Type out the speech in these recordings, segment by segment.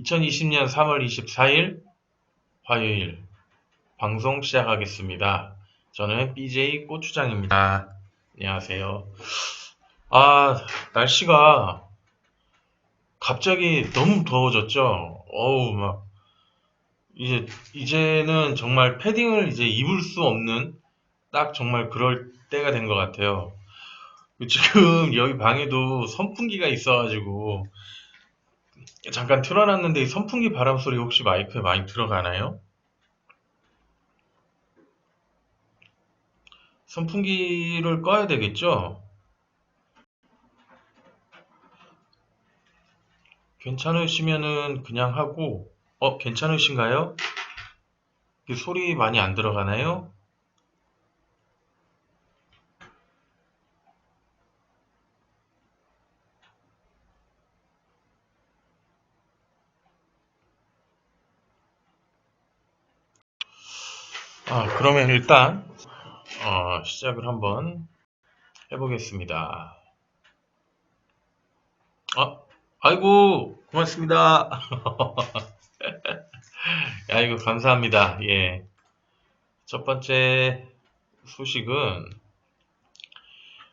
2020년 3월 24일 화요일 방송 시작하겠습니다. 저는 BJ 고추장입니다. 안녕하세요. 날씨가 갑자기 너무 더워졌죠? 이제는 정말 패딩을 이제 입을 수 없는 딱 정말 그럴 때가 된 것 같아요. 지금 여기 방에도 선풍기가 있어가지고 잠깐 틀어놨는데 이 선풍기 바람 소리 혹시 마이크에 많이 들어가나요? 선풍기를 꺼야 되겠죠? 괜찮으시면은 그냥 하고, 괜찮으신가요? 소리 많이 안 들어가나요? 그러면 일단, 시작을 한번 해보겠습니다. 아이고, 고맙습니다. 아이고, 감사합니다. 예. 첫 번째 소식은,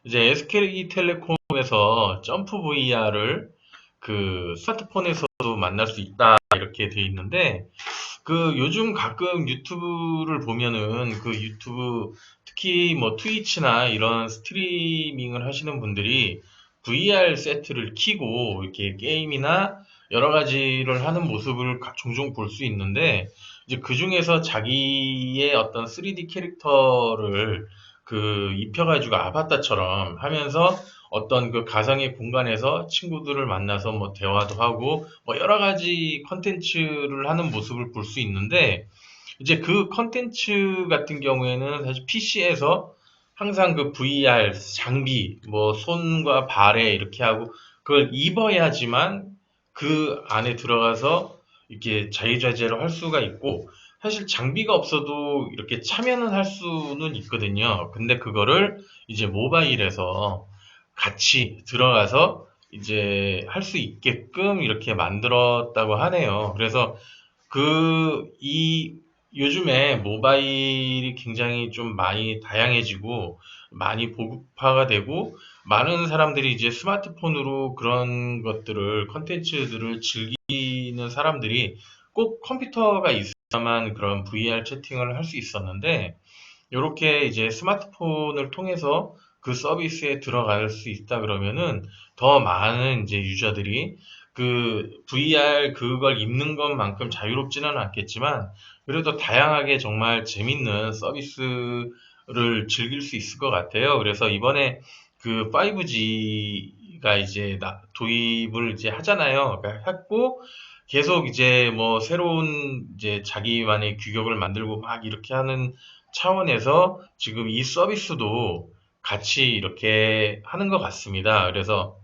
이제 SK텔레콤에서 점프 VR을 그 스마트폰에서도 만날 수 있다, 이렇게 돼 있는데, 요즘 가끔 유튜브를 보면은 그 유튜브 특히 뭐 트위치나 이런 스트리밍을 하시는 분들이 VR 세트를 키고 이렇게 게임이나 여러 가지를 하는 모습을 종종 볼 수 있는데 이제 그 중에서 자기의 어떤 3D 캐릭터를 입혀가지고 아바타처럼 하면서 어떤 그 가상의 공간에서 친구들을 만나서 뭐 대화도 하고 뭐 여러 가지 컨텐츠를 하는 모습을 볼 수 있는데 이제 그 컨텐츠 같은 경우에는 사실 PC에서 항상 그 VR 장비 뭐 손과 발에 이렇게 하고 그걸 입어야지만 그 안에 들어가서 이렇게 자유자재로 할 수가 있고 사실 장비가 없어도 이렇게 참여는 할 수는 있거든요. 근데 그거를 이제 모바일에서 같이 들어가서 이제 할 수 있게끔 이렇게 만들었다고 하네요. 그래서 이 요즘에 모바일이 굉장히 좀 많이 다양해지고 많이 보급화가 되고 많은 사람들이 이제 스마트폰으로 그런 것들을 컨텐츠들을 즐기는 사람들이 꼭 컴퓨터가 있어야만 그런 VR 채팅을 할 수 있었는데 요렇게 이제 스마트폰을 통해서 그 서비스에 들어갈 수 있다 그러면은 더 많은 이제 유저들이 VR 그걸 입는 것만큼 자유롭지는 않겠지만 그래도 다양하게 정말 재밌는 서비스를 즐길 수 있을 것 같아요. 그래서 이번에 5G가 이제 도입을 이제 하잖아요. 그러니까 했고 계속 이제 뭐 새로운 이제 자기만의 규격을 만들고 막 이렇게 하는 차원에서 지금 이 서비스도 같이 이렇게 하는 것 같습니다. 그래서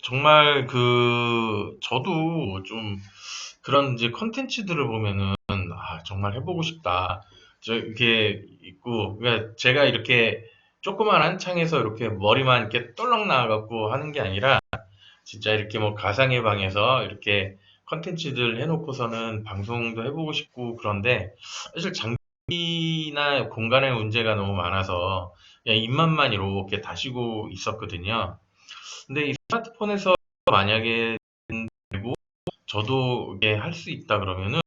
정말 저도 좀 그런 이제 컨텐츠들을 보면은, 정말 해보고 싶다. 이렇게 있고, 그러니까 제가 이렇게 조그만한 창에서 이렇게 머리만 이렇게 떨렁 나와갖고 하는 게 아니라, 진짜 이렇게 뭐 가상의 방에서 이렇게 컨텐츠들 해놓고서는 방송도 해보고 싶고 그런데 사실 장비나 공간의 문제가 너무 많아서 그냥 입맛만 이렇게 다시고 있었거든요. 근데 이 스마트폰에서 만약에 되고 저도 이게 할 수 있다 그러면은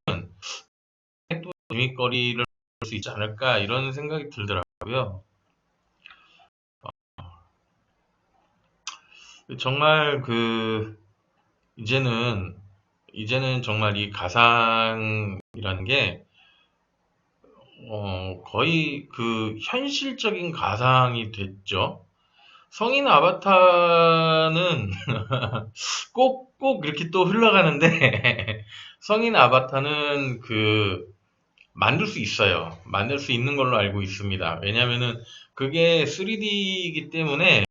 또 재미거리를 볼 수 있지 않을까 이런 생각이 들더라고요. 정말 이제는 정말 이 가상이라는 게 거의 현실적인 가상이 됐죠. 성인 아바타는 꼭 이렇게 또 흘러가는데, 성인 아바타는 만들 수 있어요. 만들 수 있는 걸로 알고 있습니다. 왜냐면은 그게 3D이기 때문에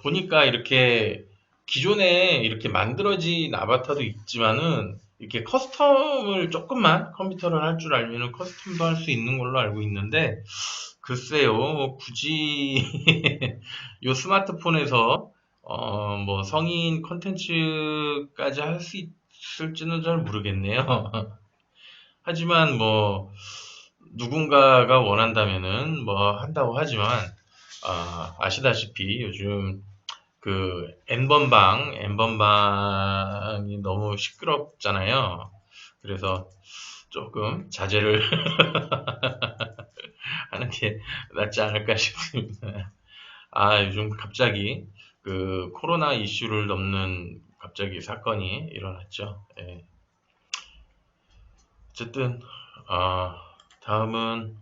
보니까 이렇게 기존에 이렇게 만들어진 아바타도 있지만은 이렇게 커스텀을 조금만 컴퓨터를 할 줄 알면은 커스텀도 할 수 있는 걸로 알고 있는데 글쎄요, 뭐 굳이 요 스마트폰에서 뭐 성인 컨텐츠까지 할 수 있을지는 잘 모르겠네요. 하지만 뭐 누군가가 원한다면은 뭐 한다고 하지만 아시다시피 요즘 그 N번방이 너무 시끄럽잖아요. 그래서 조금 자제를 하는 게 낫지 않을까 싶습니다. 요즘 갑자기 그 코로나 이슈를 넘는 갑자기 사건이 일어났죠. 예. 어쨌든 다음은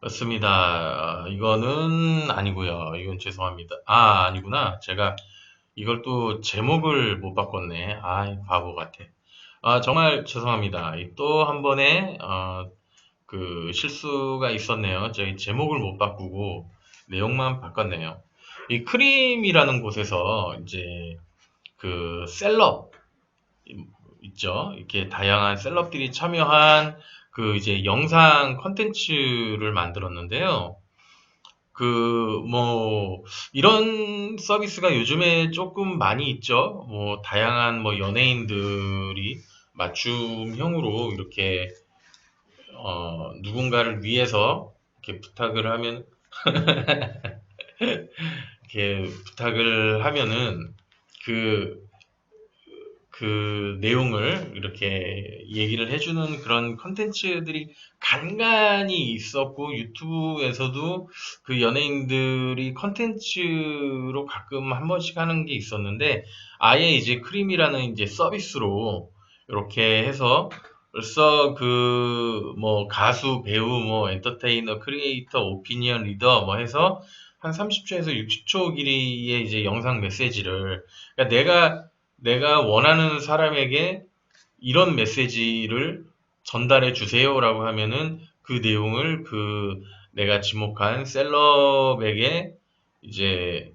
맞습니다. 이거는 아니고요. 이건 죄송합니다. 아니구나. 제가 이걸 또 제목을 못 바꿨네. 바보 같아. 정말 죄송합니다. 또 한 번의 그 실수가 있었네요. 저희 제목을 못 바꾸고 내용만 바꿨네요. 이 크림이라는 곳에서 이제 그 셀럽 있죠. 이렇게 다양한 셀럽들이 참여한 그 이제 영상 컨텐츠를 만들었는데요. 뭐 이런 서비스가 요즘에 조금 많이 있죠. 뭐 다양한 뭐 연예인들이 맞춤형으로 이렇게 누군가를 위해서 이렇게 부탁을 하면 이렇게 부탁을 하면은 그 그 내용을 이렇게 얘기를 해주는 그런 컨텐츠들이 간간이 있었고, 유튜브에서도 그 연예인들이 컨텐츠로 가끔 한 번씩 하는 게 있었는데, 아예 이제 크림이라는 이제 서비스로 이렇게 해서 벌써 그 뭐 가수, 배우, 뭐 엔터테이너, 크리에이터, 오피니언 리더 뭐 해서 한 30초에서 60초 길이의 이제 영상 메시지를, 그러니까 내가 원하는 사람에게 이런 메시지를 전달해 주세요라고 하면은 그 내용을 그 내가 지목한 셀럽에게 이제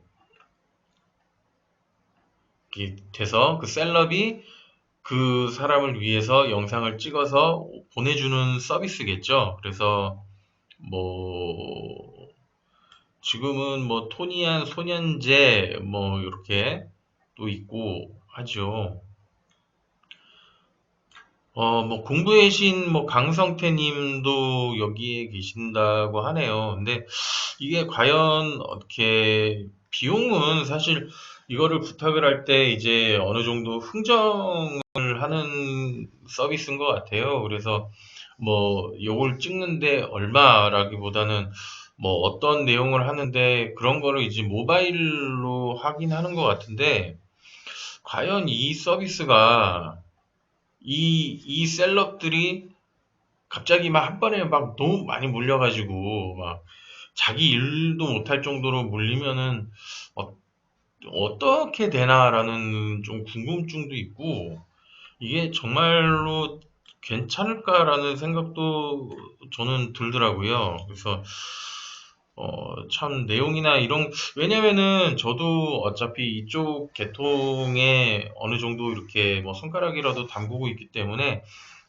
이렇게 돼서 그 셀럽이 그 사람을 위해서 영상을 찍어서 보내주는 서비스겠죠. 그래서 뭐 지금은 뭐 토니안 소년제 뭐 이렇게 또 있고 하죠. 뭐 공부의 신 뭐 강성태 님도 여기에 계신다고 하네요. 근데 이게 과연 어떻게 비용은 사실 이거를 부탁을 할 때 이제 어느 정도 흥정을 하는 서비스인 것 같아요. 그래서 뭐 요걸 찍는데 얼마라기보다는 뭐 어떤 내용을 하는데 그런 거를 이제 모바일로 하긴 하는 것 같은데 과연 이 서비스가 이 셀럽들이 갑자기 막 한 번에 막 너무 많이 몰려가지고 막 자기 일도 못할 정도로 몰리면은 어, 어떻게 되나라는 좀 궁금증도 있고 이게 정말로 괜찮을까라는 생각도 저는 들더라고요. 그래서 참 내용이나 이런 왜냐면은 저도 어차피 이쪽 계통에 어느 정도 이렇게 뭐 손가락이라도 담그고 있기 때문에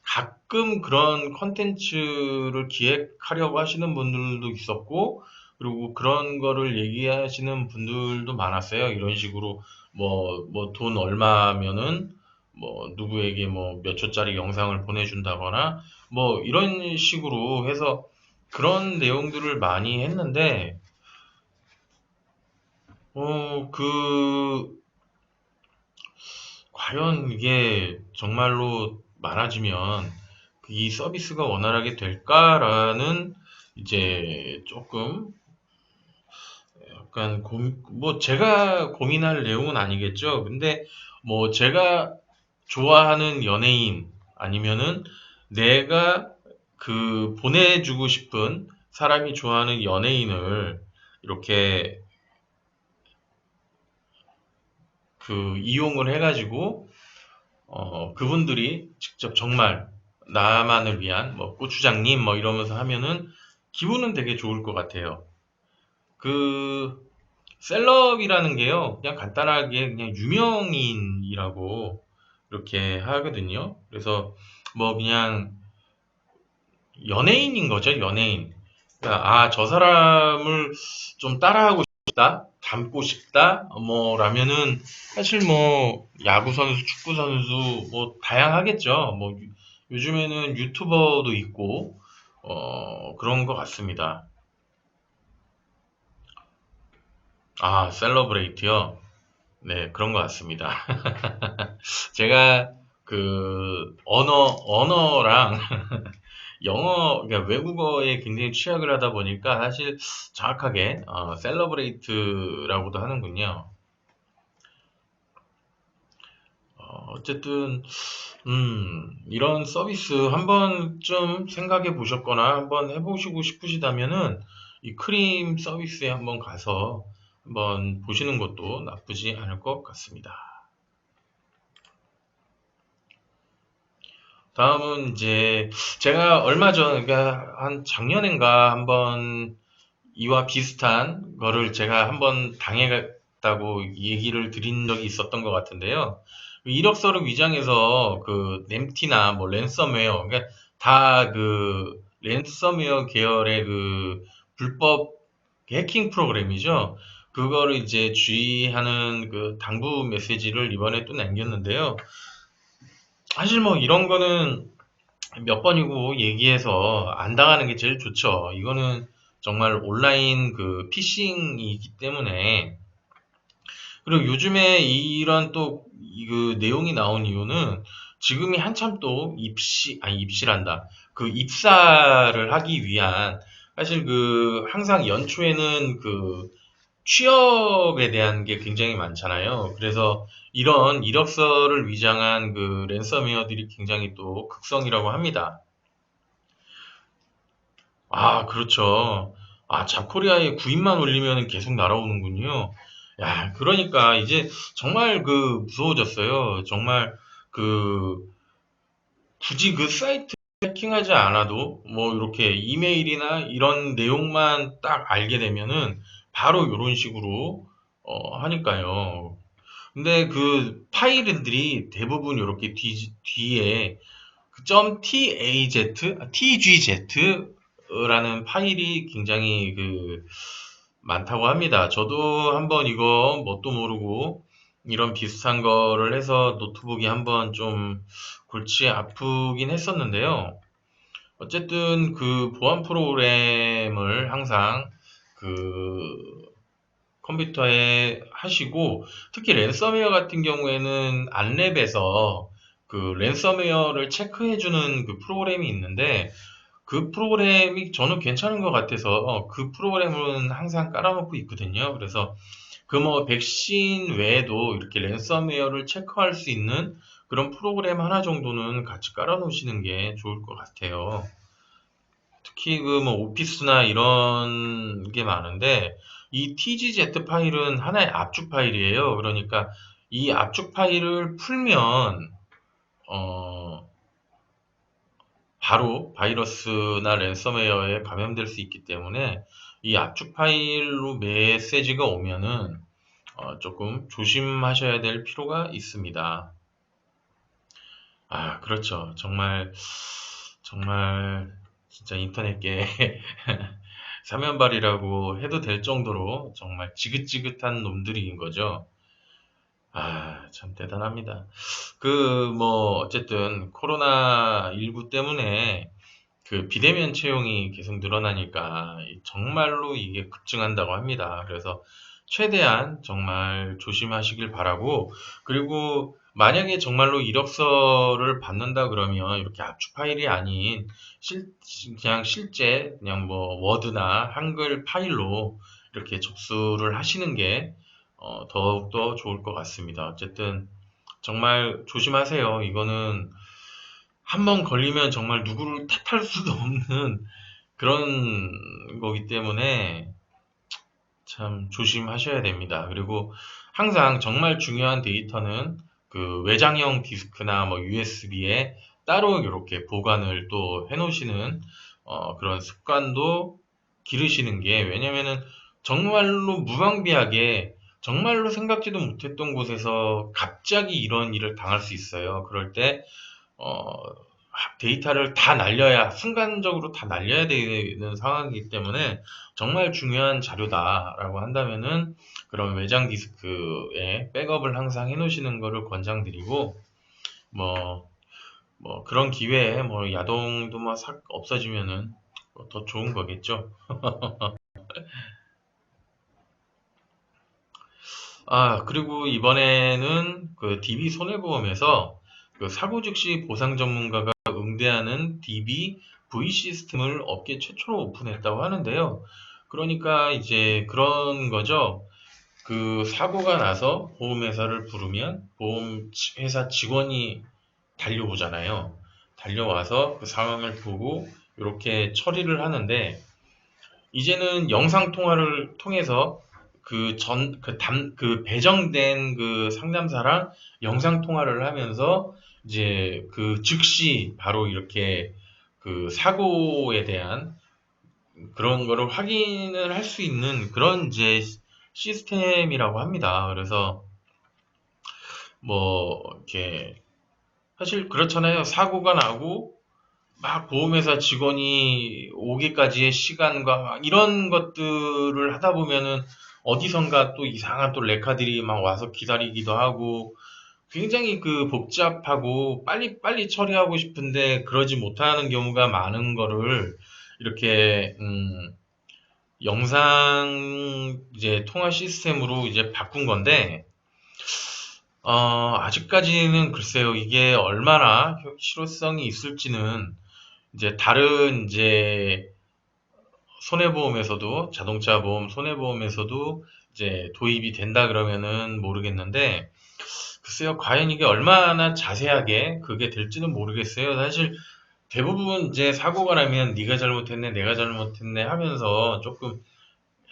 가끔 그런 컨텐츠를 기획하려고 하시는 분들도 있었고 그리고 그런 거를 얘기하시는 분들도 많았어요. 이런 식으로 뭐 돈 얼마면은 뭐 누구에게 뭐 몇 초짜리 영상을 보내준다거나 뭐 이런 식으로 해서 그런 내용들을 많이 했는데, 과연 이게 정말로 많아지면 이 서비스가 원활하게 될까라는 이제 조금 약간 뭐 제가 고민할 내용은 아니겠죠. 근데 뭐 제가 좋아하는 연예인 아니면은 내가 그 보내주고 싶은 사람이 좋아하는 연예인을 이렇게 그 이용을 해가지고 그분들이 직접 정말 나만을 위한 뭐 고추장님 뭐 이러면서 하면은 기분은 되게 좋을 것 같아요. 그 셀럽이라는 게요, 그냥 간단하게 그냥 유명인이라고 이렇게 하거든요. 그래서 뭐 그냥 연예인인 거죠, 연예인. 그러니까 저 사람을 좀 따라하고 싶다, 닮고 싶다, 뭐라면은 사실 뭐 야구 선수, 축구 선수 뭐 다양하겠죠. 뭐 요즘에는 유튜버도 있고 그런 것 같습니다. 아, 셀러브레이트요. 네, 그런 것 같습니다. 제가 그 언어랑 그러니까 외국어에 굉장히 취약을 하다 보니까 사실 정확하게 셀러브레이트라고도 하는군요. 어쨌든 이런 서비스 한 번쯤 생각해 보셨거나 한번 해보시고 싶으시다면은 이 크림 서비스에 한번 가서 한번 보시는 것도 나쁘지 않을 것 같습니다. 다음은 이제 제가 얼마 전, 그러니까 한 작년인가 한번 이와 비슷한 거를 제가 한번 당해갔다고 얘기를 드린 적이 있었던 것 같은데요. 이력서를 위장해서 그 램티나 뭐 랜섬웨어, 그러니까 다 그 랜섬웨어 계열의 그 불법 해킹 프로그램이죠. 그거를 이제 주의하는 그 당부 메시지를 이번에 또 남겼는데요. 사실 뭐 이런 거는 몇 번이고 얘기해서 안 당하는 게 제일 좋죠. 이거는 정말 온라인 그 피싱이기 때문에. 그리고 요즘에 이런 또 그 내용이 나온 이유는 지금이 한참 또 입시란다. 그 입사를 하기 위한 사실 그 항상 연초에는 그 취업에 대한 게 굉장히 많잖아요. 그래서 이런 이력서를 위장한 그 랜섬웨어들이 굉장히 또 극성이라고 합니다. 아, 그렇죠. 아, 잡코리아에 구입만 올리면 계속 날아오는군요. 야, 그러니까 이제 정말 그 무서워졌어요. 정말 그 굳이 그 사이트 해킹하지 않아도 뭐 이렇게 이메일이나 이런 내용만 딱 알게 되면은 바로 이런 식으로 하니까요. 근데 그 파일들이 대부분 이렇게 뒤에 그 .tgz라는 파일이 굉장히 그 많다고 합니다. 저도 한번 이거 뭣도 모르고 이런 비슷한 거를 해서 노트북이 한번 좀 골치 아프긴 했었는데요. 어쨌든 그 보안 프로그램을 항상 그 컴퓨터에 하시고 특히 랜섬웨어 같은 경우에는 안랩에서 그 랜섬웨어를 체크해주는 그 프로그램이 있는데 그 프로그램이 저는 괜찮은 것 같아서 그 프로그램은 항상 깔아놓고 있거든요. 그래서 그 뭐 백신 외에도 이렇게 랜섬웨어를 체크할 수 있는 그런 프로그램 하나 정도는 같이 깔아놓으시는 게 좋을 것 같아요. 특히 그 뭐 오피스나 이런 게 많은데 이 TGZ 파일은 하나의 압축 파일이에요. 그러니까 이 압축 파일을 풀면 어, 바로 바이러스나 랜섬웨어에 감염될 수 있기 때문에 이 압축 파일로 메시지가 오면은 조금 조심하셔야 될 필요가 있습니다. 아, 그렇죠. 정말 정말 진짜 인터넷계 사면발이라고 해도 될 정도로 정말 지긋지긋한 놈들인 거죠. 아, 참 대단합니다. 그 뭐 어쨌든 코로나19 때문에 그 비대면 채용이 계속 늘어나니까 정말로 이게 급증한다고 합니다. 그래서 최대한 정말 조심하시길 바라고, 그리고 만약에 정말로 이력서를 받는다 그러면 이렇게 압축 파일이 아닌 실, 그냥 실제 그냥 뭐 워드나 한글 파일로 이렇게 접수를 하시는 게 더욱더 좋을 것 같습니다. 어쨌든 정말 조심하세요. 이거는 한 번 걸리면 정말 누구를 탓할 수도 없는 그런 거기 때문에 참 조심하셔야 됩니다. 그리고 항상 정말 중요한 데이터는 그 외장형 디스크나 뭐 USB에 따로 이렇게 보관을 또 해놓으시는 그런 습관도 기르시는 게, 왜냐면은 정말로 무방비하게 정말로 생각지도 못했던 곳에서 갑자기 이런 일을 당할 수 있어요. 그럴 때 어, 데이터를 다 날려야, 순간적으로 다 날려야 되는 상황이기 때문에 정말 중요한 자료다라고 한다면은 그런 외장 디스크에 백업을 항상 해 놓으시는 거를 권장드리고, 뭐, 그런 기회에 뭐 야동도 뭐 없어지면은 뭐더 좋은 거겠죠. 그리고 이번에는 그 DB 손해보험에서 그 사고 즉시 보상 전문가가 응대하는 DB V 시스템을 업계 최초로 오픈했다고 하는데요. 그러니까 이제 그런 거죠. 그 사고가 나서 보험회사를 부르면 보험회사 직원이 달려오잖아요. 달려와서 그 상황을 보고 이렇게 처리를 하는데, 이제는 영상 통화를 통해서 그 배정된 그 상담사랑 영상 통화를 하면서 이제 그 즉시 바로 이렇게 그 사고에 대한 그런 거를 확인을 할 수 있는 그런 이제 시스템이라고 합니다. 그래서 뭐 이렇게 사실 그렇잖아요. 사고가 나고 막 보험회사 직원이 오기까지의 시간과 막 이런 것들을 하다 보면은 어디선가 또 이상한 또 레카들이 막 와서 기다리기도 하고, 굉장히 그 복잡하고 빨리빨리 처리하고 싶은데 그러지 못하는 경우가 많은 거를 이렇게 영상 이제 통화 시스템으로 이제 바꾼 건데, 아직까지는 글쎄요, 이게 얼마나 실효성이 있을지는 이제 다른 이제 손해보험에서도, 자동차 보험 손해보험에서도 이제 도입이 된다 그러면은 모르겠는데, 글쎄요, 과연 이게 얼마나 자세하게 그게 될지는 모르겠어요. 사실 대부분 이제 사고가 나면 네가 잘못했네, 내가 잘못했네 하면서 조금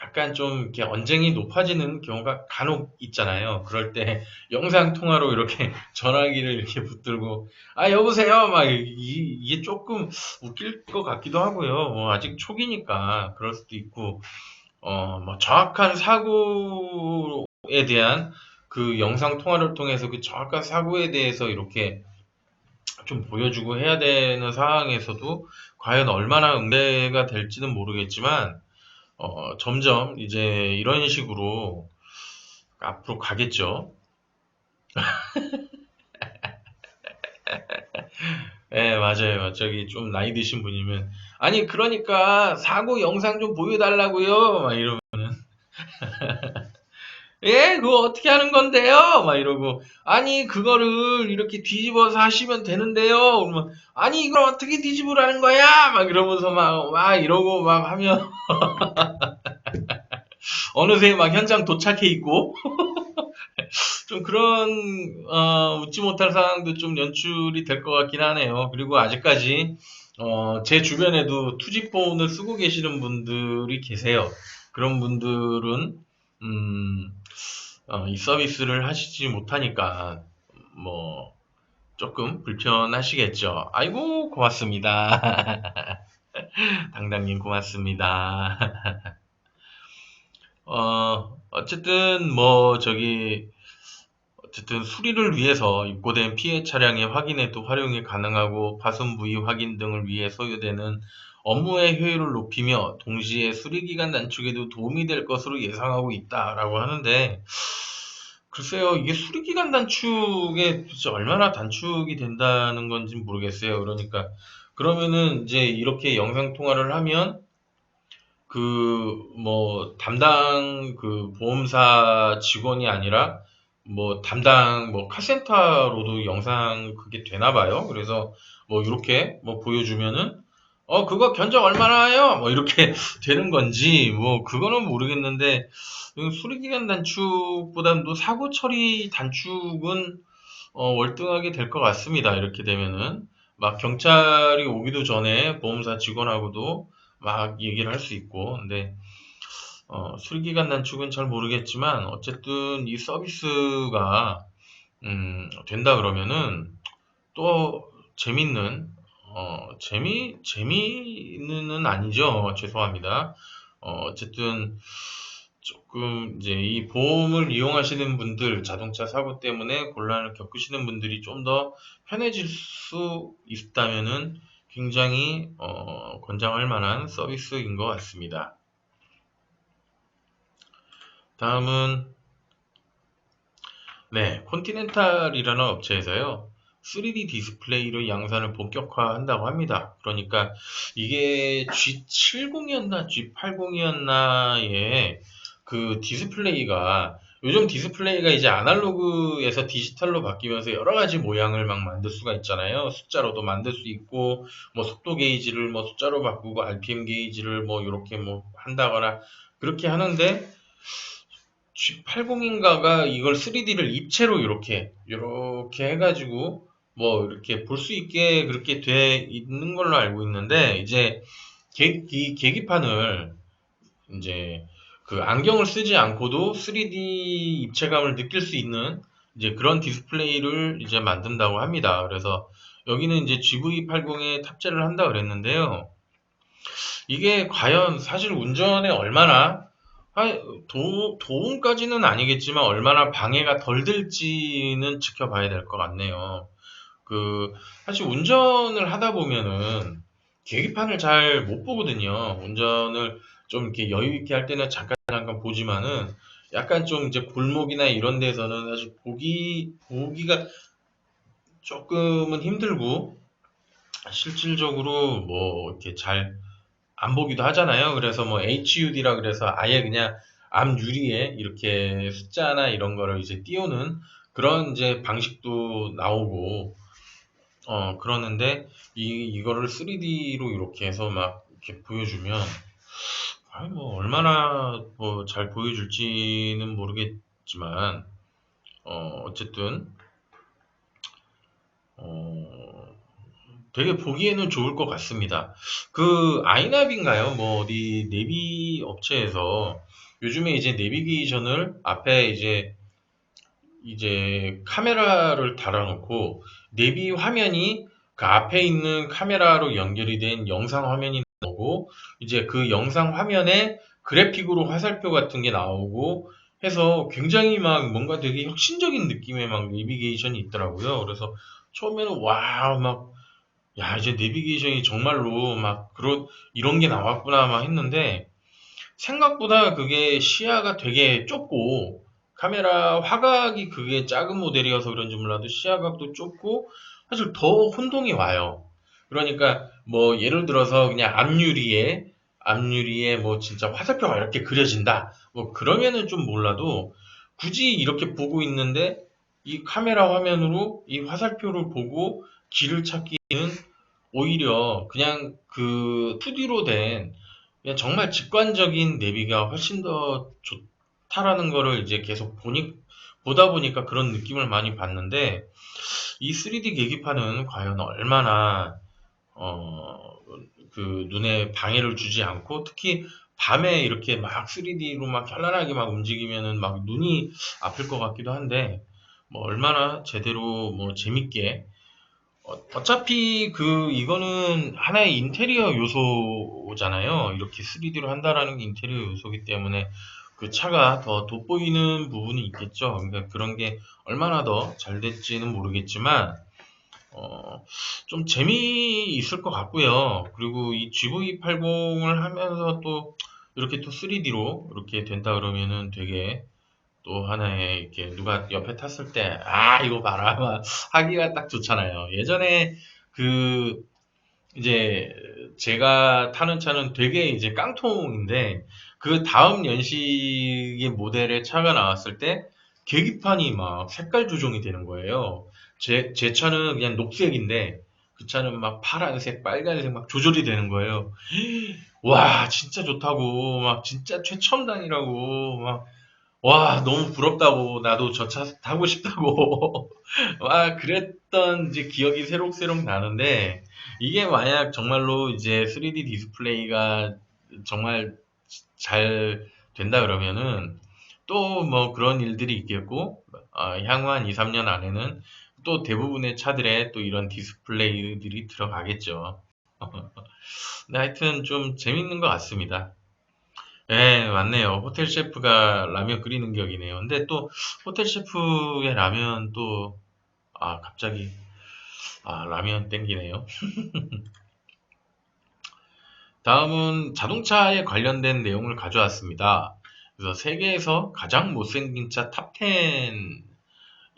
약간 좀 이렇게 언쟁이 높아지는 경우가 간혹 있잖아요. 그럴 때 영상 통화로 이렇게 전화기를 이렇게 붙들고 여보세요 막 이게 조금 웃길 것 같기도 하고요. 뭐 아직 초기니까 그럴 수도 있고, 뭐 정확한 사고에 대한 그 영상 통화를 통해서 그 정확한 사고에 대해서 이렇게 좀 보여주고 해야 되는 상황에서도 과연 얼마나 응대가 될지는 모르겠지만, 점점 이제 이런 식으로 앞으로 가겠죠. 예, 맞아요. 저기 좀 나이 드신 분이면, 아니, 그러니까 사고 영상 좀 보여달라고요. 막 이러면, 예, 그거 어떻게 하는 건데요? 막 이러고, 아니, 그거를 이렇게 뒤집어서 하시면 되는데요. 그러면, 아니, 이걸 어떻게 뒤집으라는 거야? 막 이러면서 막 이러고 막 하면, 어느새 막 현장 도착해 있고, 좀 그런 웃지 못할 상황도 좀 연출이 될 것 같긴 하네요. 그리고 아직까지 제 주변에도 투지폰을 쓰고 계시는 분들이 계세요. 그런 분들은 이 서비스를 하시지 못하니까 뭐 조금 불편하시겠죠. 아이고 고맙습니다. 당당님 고맙습니다. 어쨌든 뭐 저기 어쨌든 수리를 위해서 입고된 피해 차량의 확인에도 활용이 가능하고, 파손 부위 확인 등을 위해 소요되는 업무의 효율을 높이며 동시에 수리기간 단축에도 도움이 될 것으로 예상하고 있다라고 하는데, 글쎄요, 이게 수리기간 단축에 진짜 얼마나 단축이 된다는 건지 모르겠어요. 그러니까 그러면은 이제 이렇게 영상 통화를 하면 뭐 담당 그 보험사 직원이 아니라 뭐 담당 뭐 카센터로도 영상 그게 되나 봐요. 그래서 뭐 이렇게 뭐 보여주면은 그거 견적 얼마나요? 뭐 이렇게 되는 건지 뭐 그거는 모르겠는데, 수리기간 단축보다도 사고 처리 단축은 월등하게 될 것 같습니다. 이렇게 되면은 막 경찰이 오기도 전에 보험사 직원하고도 막 얘기를 할 수 있고. 근데 수리기간 단축은 잘 모르겠지만 어쨌든 이 서비스가 된다 그러면은 또 재밌는, 재미는 아니죠. 죄송합니다. 어쨌든 조금 이제 이 보험을 이용하시는 분들, 자동차 사고 때문에 곤란을 겪으시는 분들이 좀 더 편해질 수 있다면은 굉장히 권장할 만한 서비스인 것 같습니다. 다음은 네, 콘티넨탈이라는 업체에서요. 3D 디스플레이로 양산을 본격화한다고 합니다. 그러니까 이게 G70이었나 G80이었나의 그 디스플레이가 요즘 디스플레이가 이제 아날로그에서 디지털로 바뀌면서 여러 가지 모양을 막 만들 수가 있잖아요. 숫자로도 만들 수 있고 뭐 속도 게이지를 뭐 숫자로 바꾸고 RPM 게이지를 뭐 이렇게 뭐 한다거나 그렇게 하는데 G80인가가 이걸 3D를 입체로 이렇게 해가지고 뭐 이렇게 볼 수 있게 그렇게 돼 있는 걸로 알고 있는데 이제 이 계기판을 이제 그 안경을 쓰지 않고도 3D 입체감을 느낄 수 있는 이제 그런 디스플레이를 이제 만든다고 합니다. 그래서 여기는 이제 GV80에 탑재를 한다 그랬는데요. 이게 과연 사실 운전에 얼마나 도움까지는 아니겠지만 얼마나 방해가 덜 될지는 지켜봐야 될 것 같네요. 그 사실 운전을 하다 보면은 계기판을 잘 못 보거든요. 운전을 좀 이렇게 여유 있게 할 때는 잠깐 보지만은 약간 좀 이제 골목이나 이런 데서는 사실 보기가 조금은 힘들고 실질적으로 뭐 이렇게 잘 안 보기도 하잖아요. 그래서 뭐 HUD라 그래서 아예 그냥 앞 유리에 이렇게 숫자나 이런 거를 이제 띄우는 그런 이제 방식도 나오고 그러는데 이거를 3D로 이렇게 해서 막 이렇게 보여주면 아니 뭐 얼마나 뭐 잘 보여줄지는 모르겠지만 어쨌든 어 되게 보기에는 좋을 것 같습니다. 그 아이나비인가요? 뭐 어디 내비 업체에서 요즘에 이제 내비게이션을 앞에 이제 카메라를 달아놓고 내비 화면이 그 앞에 있는 카메라로 연결이 된 영상 화면이 나오고 이제 그 영상 화면에 그래픽으로 화살표 같은 게 나오고 해서 굉장히 막 뭔가 되게 혁신적인 느낌의 막 내비게이션이 있더라고요. 그래서 처음에는 와, 막 야, 이제 내비게이션이 정말로 막 이런 게 나왔구나 막 했는데 생각보다 그게 시야가 되게 좁고 카메라 화각이 그게 작은 모델이어서 그런지 몰라도 시야각도 좁고 사실 더 혼동이 와요. 그러니까 뭐 예를 들어서 그냥 앞유리에 뭐 진짜 화살표가 이렇게 그려진다. 뭐 그러면은 좀 몰라도 굳이 이렇게 보고 있는데 이 카메라 화면으로 이 화살표를 보고 길을 찾기는 오히려 그냥 그 2D로 된 그냥 정말 직관적인 내비가 훨씬 더 좋다라는 거를 이제 계속 보다 보니까 그런 느낌을 많이 받는데 이 3D 계기판은 과연 얼마나 어, 그 눈에 방해를 주지 않고 특히 밤에 이렇게 막 3D로 막 현란하게 막 움직이면은 막 눈이 아플 것 같기도 한데 뭐 얼마나 제대로 뭐 재밌게 어차피 이거는 하나의 인테리어 요소잖아요. 이렇게 3D로 한다라는 게 인테리어 요소이기 때문에 그 차가 더 돋보이는 부분이 있겠죠. 그러니까 그런 게 얼마나 더 잘 될지는 모르겠지만, 어, 좀 재미있을 것 같고요. 그리고 이 GV80을 하면서 또 이렇게 또 3D로 이렇게 된다 그러면은 되게 또 하나의 이렇게 누가 옆에 탔을 때, 아, 이거 봐라. 막 하기가 딱 좋잖아요. 예전에 그, 이제 제가 타는 차는 되게 이제 깡통인데, 그 다음 연식의 모델의 차가 나왔을 때, 계기판이 막 색깔 조정이 되는 거예요. 제 차는 그냥 녹색인데, 그 차는 막 파란색, 빨간색 막 조절이 되는 거예요. 와, 진짜 좋다고, 막 진짜 최첨단이라고, 막 와, 너무 부럽다고, 나도 저 차 타고 싶다고, 와, 그랬던 이제 기억이 새록새록 나는데, 이게 만약 정말로 이제 3D 디스플레이가 정말 잘 된다 그러면은, 또 뭐 그런 일들이 있겠고, 향후 한 2, 3년 안에는 또 대부분의 차들에 또 이런 디스플레이들이 들어가겠죠. 근데 하여튼 좀 재밌는 것 같습니다. 예, 맞네요. 호텔 셰프가 라면 끓이는 격이네요. 근데 또 호텔 셰프의 라면 또, 갑자기, 라면 땡기네요. 다음은 자동차에 관련된 내용을 가져왔습니다. 그래서 세계에서 가장 못생긴 차 탑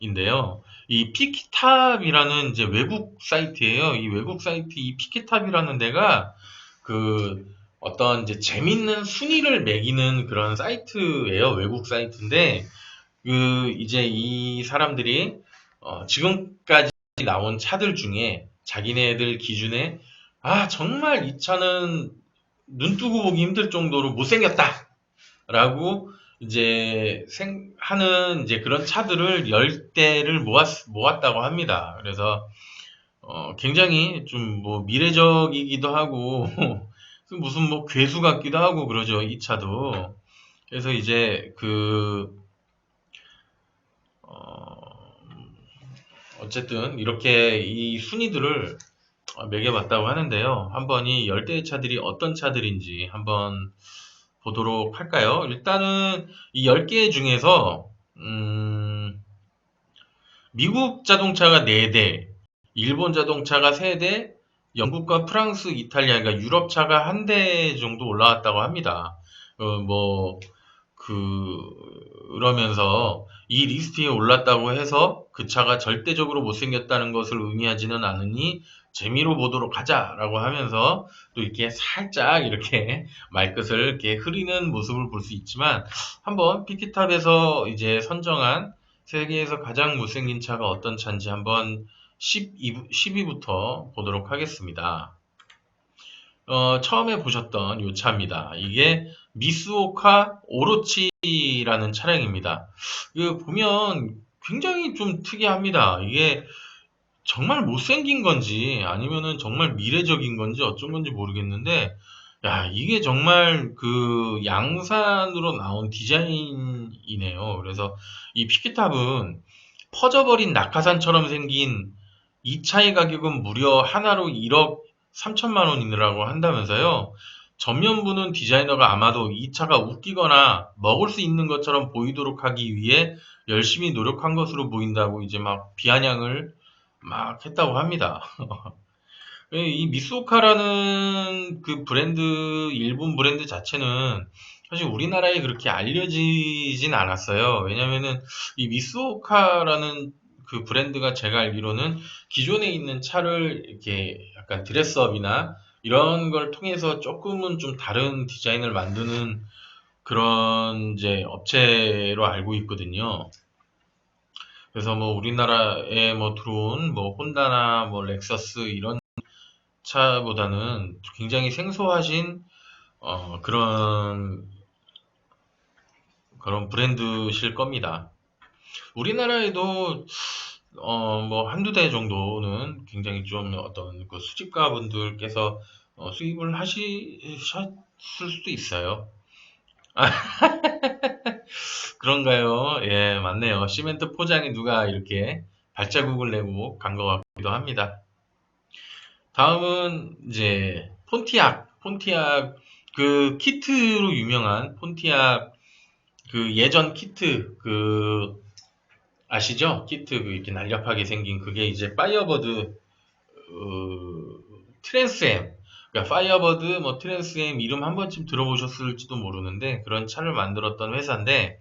10인데요. 이 피키탑이라는 이제 외국 사이트예요. 이 외국 사이트 이 피키탑이라는 데가 그 어떤 이제 재밌는 순위를 매기는 그런 사이트예요. 외국 사이트인데 그 이제 이 사람들이 지금까지 나온 차들 중에 자기네들 기준에 정말 이 차는 눈 뜨고 보기 힘들 정도로 못생겼다라고 이제 하는 이제 그런 차들을 10대를 모았다고 합니다. 그래서 굉장히 좀 뭐 미래적이기도 하고 무슨 뭐 괴수 같기도 하고 그러죠. 이 차도. 그래서 이제 어, 어쨌든 이렇게 이 순위들을 매겨봤다고 하는데요. 한번 이 열대의 차들이 어떤 차들인지 한번 보도록 할까요? 일단은 이 10개 중에서 미국 자동차가 4대, 일본 자동차가 3대, 영국과 프랑스, 이탈리아, 그러니까 유럽 차가 1대 정도 올라왔다고 합니다. 뭐 그러면서 이 리스트에 올랐다고 해서 그 차가 절대적으로 못생겼다는 것을 의미하지는 않으니 재미로 보도록 하자라고 하면서 또 이렇게 살짝 이렇게 말끝을 이렇게 흐리는 모습을 볼 수 있지만 한번 피키탑에서 이제 선정한 세계에서 가장 못생긴 차가 어떤 차인지 한번 10위부터 보도록 하겠습니다. 처음에 보셨던 이 차입니다. 이게 미쓰오카 오로치라는 차량입니다. 이거 보면 굉장히 좀 특이합니다. 이게 정말 못생긴 건지 아니면은 정말 미래적인 건지 어쩐 건지 모르겠는데, 야, 이게 정말 그 양산으로 나온 디자인이네요. 그래서 이 피켓탑은 퍼져버린 낙하산처럼 생긴 이 차의 가격은 무려 하나로 1억 3천만 원이라고 한다면서요. 전면부는 디자이너가 아마도 이 차가 웃기거나 먹을 수 있는 것처럼 보이도록 하기 위해 열심히 노력한 것으로 보인다고 이제 막 비아냥을 막 했다고 합니다. 이 미쓰오카라는 그 브랜드, 일본 브랜드 자체는 사실 우리나라에 그렇게 알려지진 않았어요. 왜냐면은 이 미쓰오카라는 그 브랜드가 제가 알기로는 기존에 있는 차를 이렇게 약간 드레스업이나 이런 걸 통해서 조금은 좀 다른 디자인을 만드는 그런 이제 업체로 알고 있거든요. 그래서 뭐 우리나라에 뭐 들어온 뭐 혼다나 뭐 렉서스 이런 차보다는 굉장히 생소하신 그런 브랜드실 겁니다. 우리나라에도 뭐 한두 대 정도는 굉장히 좀 어떤 그 수집가 분들께서 수입을 하셨을 수도 있어요. 그런가요? 예, 맞네요. 시멘트 포장에 누가 이렇게 발자국을 내고 간 것 같기도 합니다. 다음은 이제 폰티악 그 키트로 유명한 폰티악 그 예전 키트 그 아시죠? 키트 그 이렇게 날렵하게 생긴 그게 이제 파이어버드 트랜스엠 그러니까 파이어버드 뭐 트랜스엠 이름 한 번쯤 들어보셨을지도 모르는데 그런 차를 만들었던 회사인데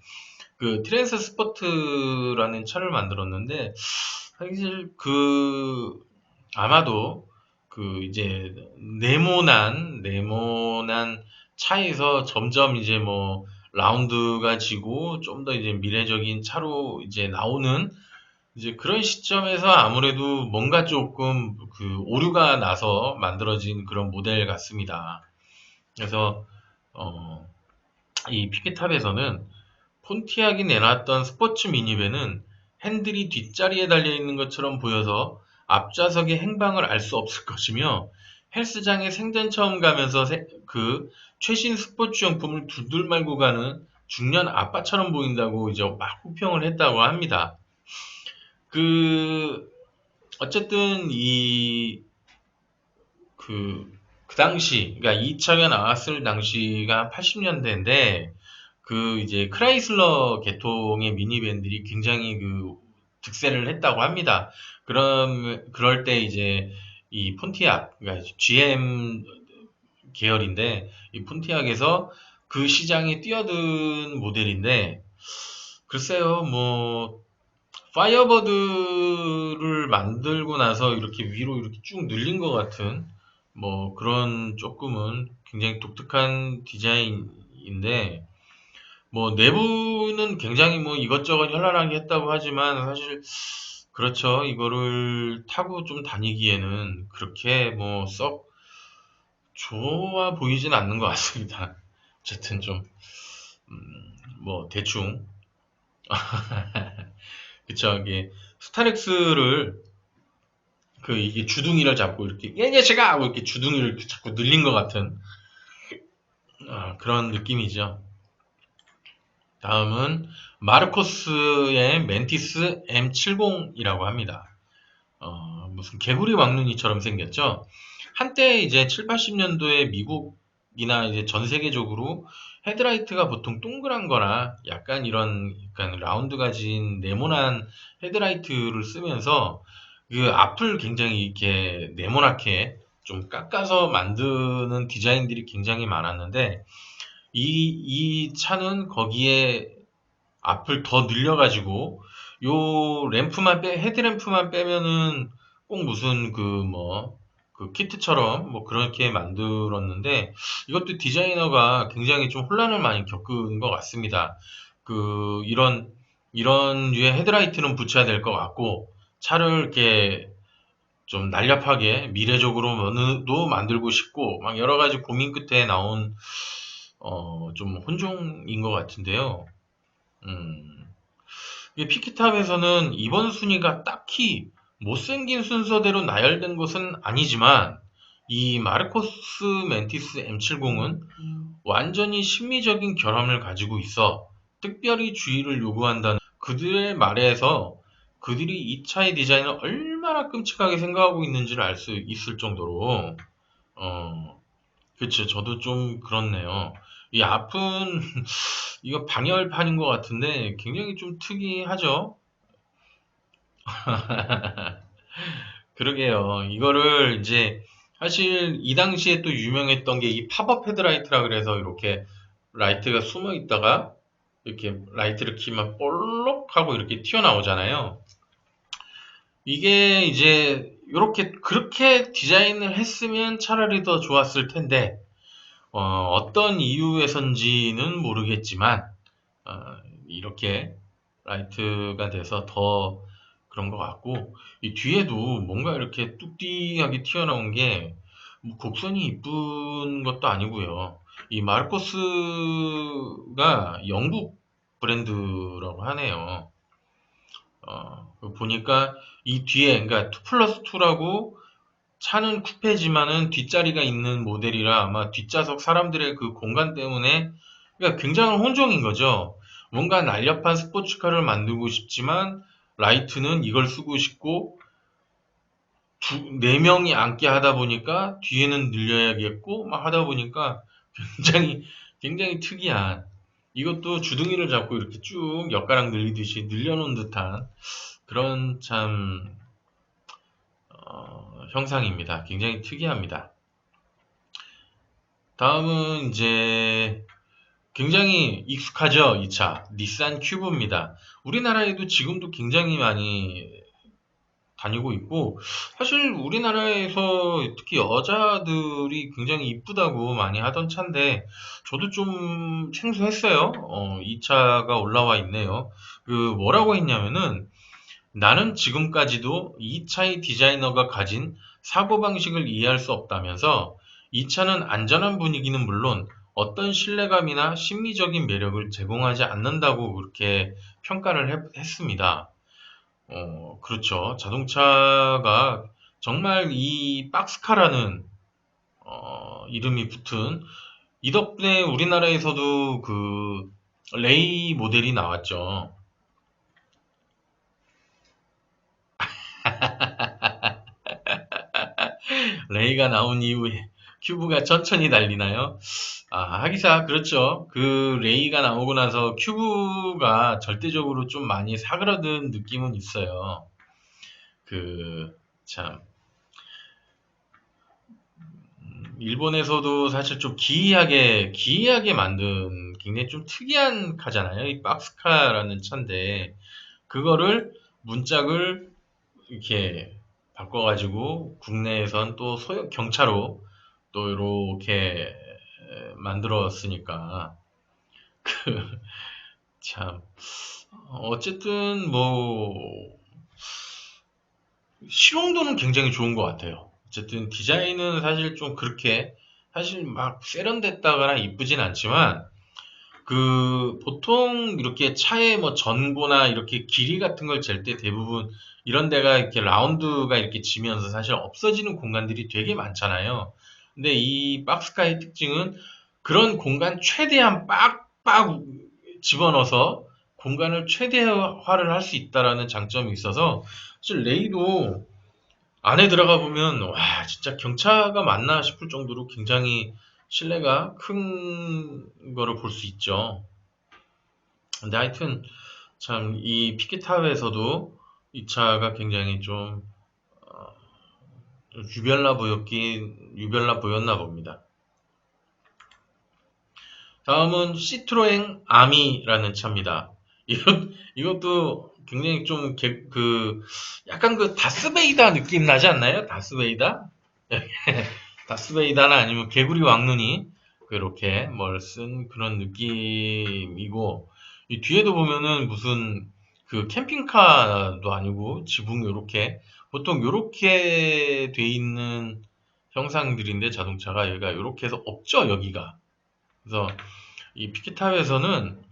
그 트랜스 스포트라는 차를 만들었는데 사실 아마도 그 이제 네모난 차에서 점점 이제 뭐 라운드가 지고 좀 더 이제 미래적인 차로 이제 나오는 이제 그런 시점에서 아무래도 뭔가 조금 그 오류가 나서 만들어진 그런 모델 같습니다. 그래서 어, 이 피켓탑에서는 폰티악이 내놨던 스포츠 미니밴은 핸들이 뒷자리에 달려있는 것처럼 보여서 앞좌석의 행방을 알 수 없을 것이며 헬스장에 생전 처음 가면서 그 최신 스포츠 용품을 둘둘 말고 가는 중년 아빠처럼 보인다고 이제 막 호평을 했다고 합니다. 그 어쨌든 그 그 당시, 그러니까 이 차가 나왔을 당시가 80년대인데, 그 이제 크라이슬러 계통의 미니밴들이 굉장히 그 득세를 했다고 합니다. 그럴 때 이제 이 폰티악, 그러니까 GM 계열인데, 이 폰티악에서 그 시장에 뛰어든 모델인데, 글쎄요, 뭐, 파이어버드를 만들고 나서 이렇게 위로 이렇게 쭉 늘린 것 같은 뭐 그런 조금은 굉장히 독특한 디자인인데 뭐 내부는 굉장히 뭐 이것저것 현란하게 했다고 하지만 사실 그렇죠. 이거를 타고 좀 다니기에는 그렇게 뭐 썩 좋아 보이진 않는 것 같습니다. 어쨌든 좀 뭐 대충 그쵸. 이게 스타렉스를 그 이게 주둥이를 잡고 이렇게 얘녀시가 하고 이렇게 주둥이를 이렇게 자꾸 늘린 것 같은 그런 느낌이죠. 다음은 마르코스의 멘티스 M70이라고 합니다. 무슨 개구리 왕눈이처럼 생겼죠. 한때 이제 7, 80년도에 미국이나 이제 전 세계적으로 헤드라이트가 보통 동그란 거나 약간 이런 약간 라운드 가진 네모난 헤드라이트를 쓰면서 그 앞을 굉장히 이렇게 네모나게 좀 깎아서 만드는 디자인들이 굉장히 많았는데 이 차는 거기에 앞을 더 늘려가지고 요 헤드램프만 빼면은 꼭 무슨 그 뭐 그 키트처럼 뭐 그렇게 만들었는데 이것도 디자이너가 굉장히 좀 혼란을 많이 겪은 것 같습니다. 그 이런 류의 헤드라이트는 붙여야 될 것 같고 차를 이렇게 좀 날렵하게 미래적으로도 만들고 싶고 막 여러 가지 고민 끝에 나온 좀 혼종인 것 같은데요. 음, 이게 피키탑에서는 이번 순위가 딱히 못생긴 순서대로 나열된 것은 아니지만 이 마르코스 멘티스 M70은 완전히 심미적인 결함을 가지고 있어 특별히 주의를 요구한다는 그들의 말에서 그들이 이 차의 디자인을 얼마나 끔찍하게 생각하고 있는지를 알 수 있을 정도로 어, 그쵸. 저도 좀 그렇네요. 이 앞은 이거 방열판인 것 같은데 굉장히 좀 특이하죠? 그러게요. 이거를 이제 사실 이 당시에 또 유명했던 게 이 팝업 헤드라이트라 그래서 이렇게 라이트가 숨어 있다가 이렇게 라이트를 키면 볼록 하고 이렇게 튀어나오잖아요. 이게 이제 이렇게 그렇게 디자인을 했으면 차라리 더 좋았을 텐데 어떤 이유에선지는 모르겠지만 어, 이렇게 라이트가 돼서 더 그런 것 같고 이 뒤에도 뭔가 이렇게 뚝띠하게 튀어나온 게뭐 곡선이 이쁜 것도 아니고요. 이 마르코스가 영국 브랜드라고 하네요. 보니까 이 뒤에 그러니까 2 플러스 2라고 차는 쿠페지만은 뒷자리가 있는 모델이라 아마 뒷좌석 사람들의 그 공간 때문에 그러니까 굉장한 혼종인 거죠. 뭔가 날렵한 스포츠카를 만들고 싶지만 라이트는 이걸 쓰고 싶고 네 명이 앉게 하다 보니까 뒤에는 늘려야겠고 막 하다 보니까 굉장히 굉장히 특이한 이것도 주둥이를 잡고 이렇게 쭉 엿가락 늘리듯이 늘려놓은 듯한 그런 참 형상입니다. 굉장히 특이합니다. 다음은 이제 굉장히 익숙하죠, 이 차. 닛산 큐브입니다. 우리나라에도 지금도 굉장히 많이 다니고 있고, 사실 우리나라에서 특히 여자들이 굉장히 이쁘다고 많이 하던 차인데, 저도 좀 생소했어요. 이 차가 올라와 있네요. 그 뭐라고 했냐면은, 나는 지금까지도 이 차의 디자이너가 가진 사고방식을 이해할 수 없다면서 이 차는 안전한 분위기는 물론 어떤 신뢰감이나 심미적인 매력을 제공하지 않는다고 그렇게 평가를 했습니다. 그렇죠. 자동차가 정말 이 박스카라는 이름이 붙은 이 덕분에 우리나라에서도 그 레이 모델이 나왔죠. 레이가 나온 이후에 큐브가 천천히 달리나요? 아, 하기사, 그렇죠. 그 레이가 나오고 나서 큐브가 절대적으로 좀 많이 사그라든 느낌은 있어요. 그, 참, 일본에서도 사실 좀 기이하게 만든 굉장히 좀 특이한 카잖아요. 이 박스카라는 차인데, 그거를 문짝을 이렇게 바꿔가지고 국내에선 또 소형 경차로 또 이렇게 만들었으니까 참 어쨌든 뭐 실용도는 굉장히 좋은 것 같아요. 어쨌든 디자인은 사실 좀 그렇게 사실 막 세련됐다거나 이쁘진 않지만 그 보통 이렇게 차의 뭐 전고나 이렇게 길이 같은 걸 잴 때 대부분 이런 데가 이렇게 라운드가 이렇게 지면서 사실 없어지는 공간들이 되게 많잖아요. 근데 이 박스카의 특징은 그런 공간 최대한 빡빡 집어넣어서 공간을 최대화를 할 수 있다라는 장점이 있어서 사실 레이도 안에 들어가 보면 와 진짜 경차가 맞나 싶을 정도로 굉장히 실내가 큰 거를 볼 수 있죠. 근데 하여튼 참 이 피케타웨에서도 이 차가 굉장히 좀 유별나 보였나 봅니다. 다음은 시트로엥 아미라는 차입니다. 이것도 굉장히 좀 약간 그 다스베이다 느낌 나지 않나요? 다스베이다? 다스베이다나 아니면 개구리 왕눈이 그렇게 뭘 쓴 그런 느낌이고 이 뒤에도 보면은 무슨 그 캠핑카도 아니고 지붕 요렇게 보통 요렇게 돼 있는 형상들인데 자동차가 여기가 요렇게 해서 없죠 여기가. 그래서 이 피케타에서는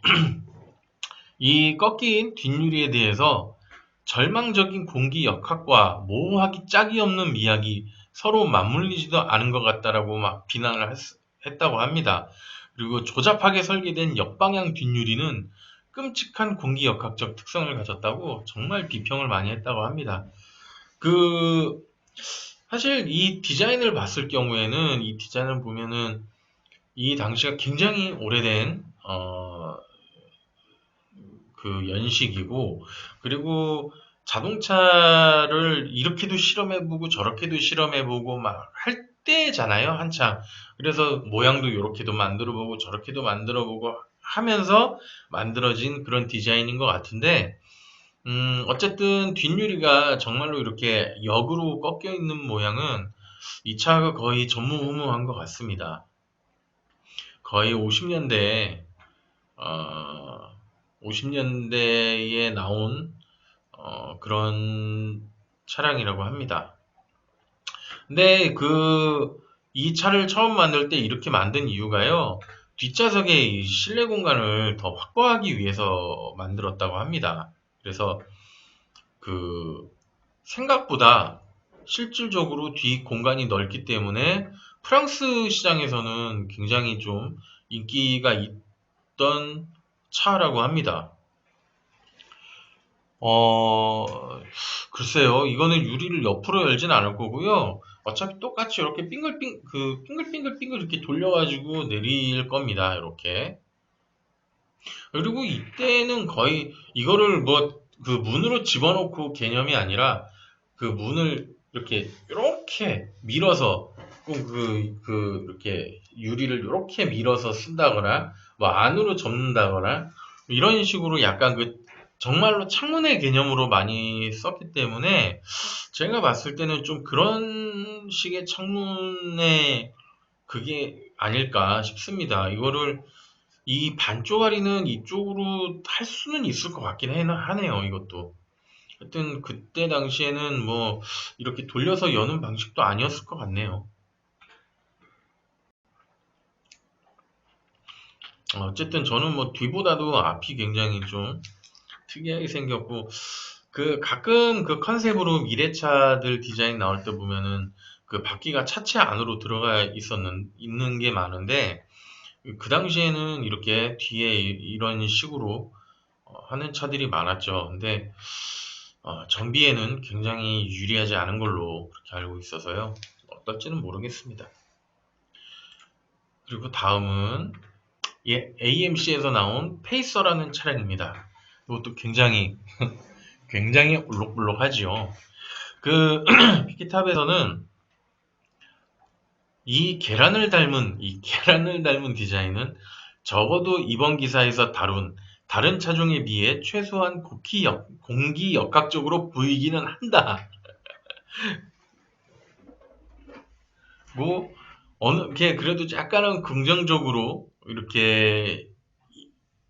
이 꺾인 뒷유리에 대해서 절망적인 공기 역학과 모호하기 짝이 없는 미학이 서로 맞물리지도 않은 것 같다라고 막 비난을 했다고 합니다. 그리고 조잡하게 설계된 역방향 뒷유리는 끔찍한 공기 역학적 특성을 가졌다고 정말 비평을 많이 했다고 합니다. 그 사실 이 디자인을 봤을 경우에는 이 디자인을 보면은 이 당시가 굉장히 오래된 그 연식이고 그리고 자동차를 이렇게도 실험해보고 저렇게도 실험해보고 막 할 때잖아요 한창. 그래서 모양도 이렇게도 만들어보고 저렇게도 만들어보고 하면서 만들어진 그런 디자인인 것 같은데 어쨌든 뒷유리가 정말로 이렇게 역으로 꺾여 있는 모양은 이 차가 거의 전무후무한 것 같습니다. 거의 50년대에 어, 50년대에 나온 그런 차량이라고 합니다. 근데 이 차를 처음 만들 때 이렇게 만든 이유가요. 뒷좌석에 이 실내 공간을 더 확보하기 위해서 만들었다고 합니다. 그래서 그 생각보다 실질적으로 뒤 공간이 넓기 때문에 프랑스 시장에서는 굉장히 좀 인기가 있던 차라고 합니다. 글쎄요. 이거는 유리를 옆으로 열진 않을 거고요. 어차피 똑같이 이렇게 빙글빙글 이렇게 돌려가지고 내릴 겁니다. 이렇게. 그리고 이때는 거의 이거를 뭐 그 문으로 집어넣고 개념이 아니라 그 문을 이렇게 밀어서 이렇게 유리를 이렇게 밀어서 쓴다거나 뭐 안으로 접는다거나 이런 식으로 약간 정말로 창문의 개념으로 많이 썼기 때문에 제가 봤을 때는 좀 그런 식의 창문의 그게 아닐까 싶습니다. 이 반쪽짜리는 이쪽으로 할 수는 있을 것 같긴 하네요, 이것도. 하여튼 그때 당시에는 뭐 이렇게 돌려서 여는 방식도 아니었을 것 같네요. 어쨌든 저는 뭐 뒤보다도 앞이 굉장히 좀 특이하게 생겼고 가끔 그 컨셉으로 미래차들 디자인 나올 때 보면은 그 바퀴가 차체 안으로 들어가 있는 게 많은데 그 당시에는 이렇게 뒤에 이런 식으로 하는 차들이 많았죠. 근데 정비에는 굉장히 유리하지 않은 걸로 그렇게 알고 있어서요. 어떨지는 모르겠습니다. 그리고 다음은 AMC에서 나온 페이서라는 차량입니다. 이것도 굉장히 울록불록하지요. 그 피키탑에서는 이 계란을 닮은 디자인은 적어도 이번 기사에서 다룬 다른 차종에 비해 최소한 공기역학적으로 보이기는 한다. 뭐 어느 게 그래도 약간은 긍정적으로 이렇게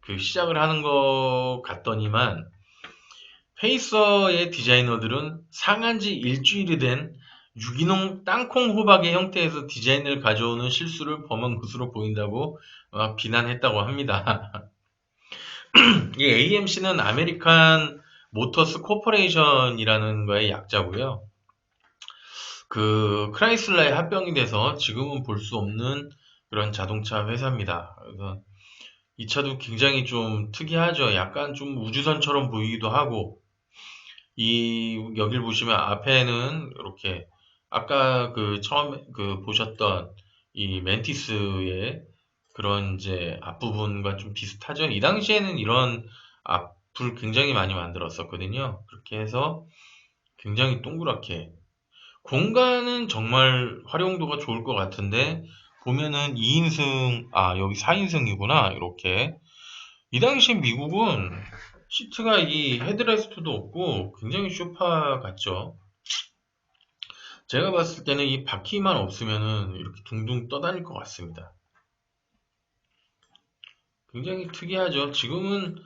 그 시작을 하는 것 같더니만 페이서의 디자이너들은 상한 지 일주일이 된 유기농 땅콩 호박의 형태에서 디자인을 가져오는 실수를 범한 것으로 보인다고 비난했다고 합니다. 이 AMC는 아메리칸 모터스 코퍼레이션이라는 거의 약자고요. 그 크라이슬러에 합병이 돼서 지금은 볼 수 없는 그런 자동차 회사입니다. 그래서 이 차도 굉장히 좀 특이하죠. 약간 좀 우주선처럼 보이기도 하고, 여길 보시면 앞에는 이렇게 아까 그 처음 그 보셨던 이 멘티스의 그런 이제 앞부분과 좀 비슷하죠. 이 당시에는 이런 앞을 굉장히 많이 만들었었거든요. 그렇게 해서 굉장히 동그랗게 공간은 정말 활용도가 좋을 것 같은데 보면은 2인승, 여기 4인승이구나. 이렇게. 이 당시 미국은 시트가 이 헤드레스트도 없고 굉장히 소파 같죠. 제가 봤을 때는 이 바퀴만 없으면은 이렇게 둥둥 떠다닐 것 같습니다. 굉장히 특이하죠. 지금은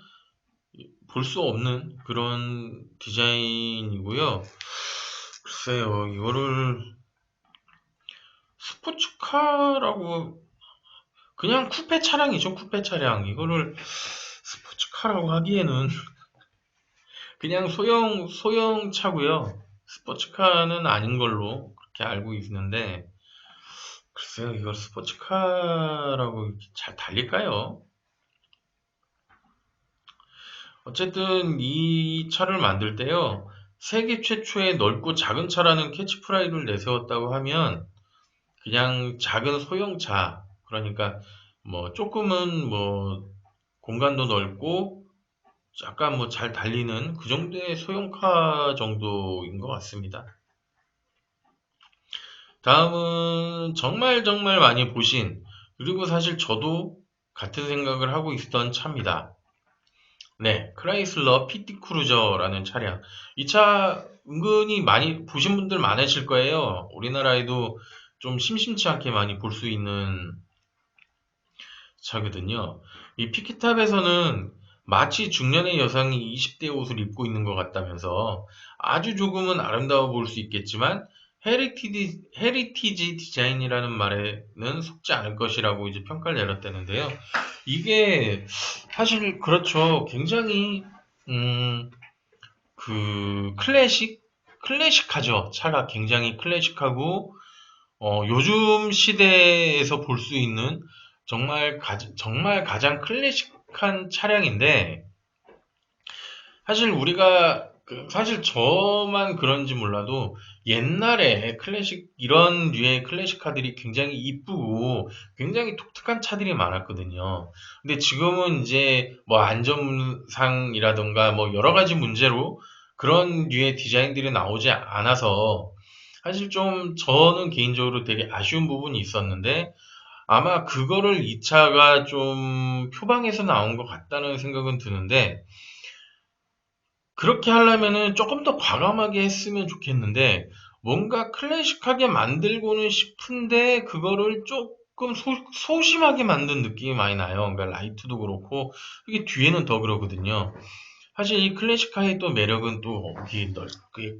볼 수 없는 그런 디자인이고요. 글쎄요, 이거를 스포츠카라고 그냥 쿠페 차량이죠, 쿠페 차량. 이거를 스포츠카라고 하기에는 그냥 소형차고요. 스포츠카는 아닌 걸로 그렇게 알고 있는데, 글쎄요, 이걸 스포츠카라고 이렇게 잘 달릴까요? 어쨌든 이 차를 만들 때요, 세계 최초의 넓고 작은 차라는 캐치프라이즈를 내세웠다고 하면, 그냥 작은 소형차, 그러니까 뭐 조금은 뭐 공간도 넓고 약간 뭐 잘 달리는 그 정도의 소형카 정도인 것 같습니다. 다음은 정말 정말 많이 보신, 그리고 사실 저도 같은 생각을 하고 있었던 차입니다. 네, 크라이슬러 PT 크루저라는 차량. 이 차 은근히 많이 보신 분들 많으실 거예요. 우리나라에도 좀 심심치 않게 많이 볼 수 있는 차거든요. 이 피키탑에서는 마치 중년의 여성이 20대 옷을 입고 있는 것 같다면서 아주 조금은 아름다워 보일 수 있겠지만 헤리티지 디자인이라는 말에는 속지 않을 것이라고 이제 평가를 내렸다는데요. 이게 사실 그렇죠. 굉장히 음, 클래식하죠. 차가 굉장히 클래식하고 요즘 시대에서 볼 수 있는 정말 가장 클래식한 차량인데, 사실 사실 저만 그런지 몰라도 옛날에 이런 류의 클래식카들이 굉장히 이쁘고 굉장히 독특한 차들이 많았거든요. 근데 지금은 이제 뭐 안전상이라던가 뭐 여러 가지 문제로 그런 류의 디자인들이 나오지 않아서 사실 좀 저는 개인적으로 되게 아쉬운 부분이 있었는데 아마 그거를 이 차가 좀 표방해서 나온 것 같다는 생각은 드는데 그렇게 하려면은 조금 더 과감하게 했으면 좋겠는데 뭔가 클래식하게 만들고는 싶은데 그거를 조금 소심하게 만든 느낌이 많이 나요. 그러니까 라이트도 그렇고 이게 뒤에는 더 그러거든요. 사실 이 클래식카의 또 매력은 또 이 넓게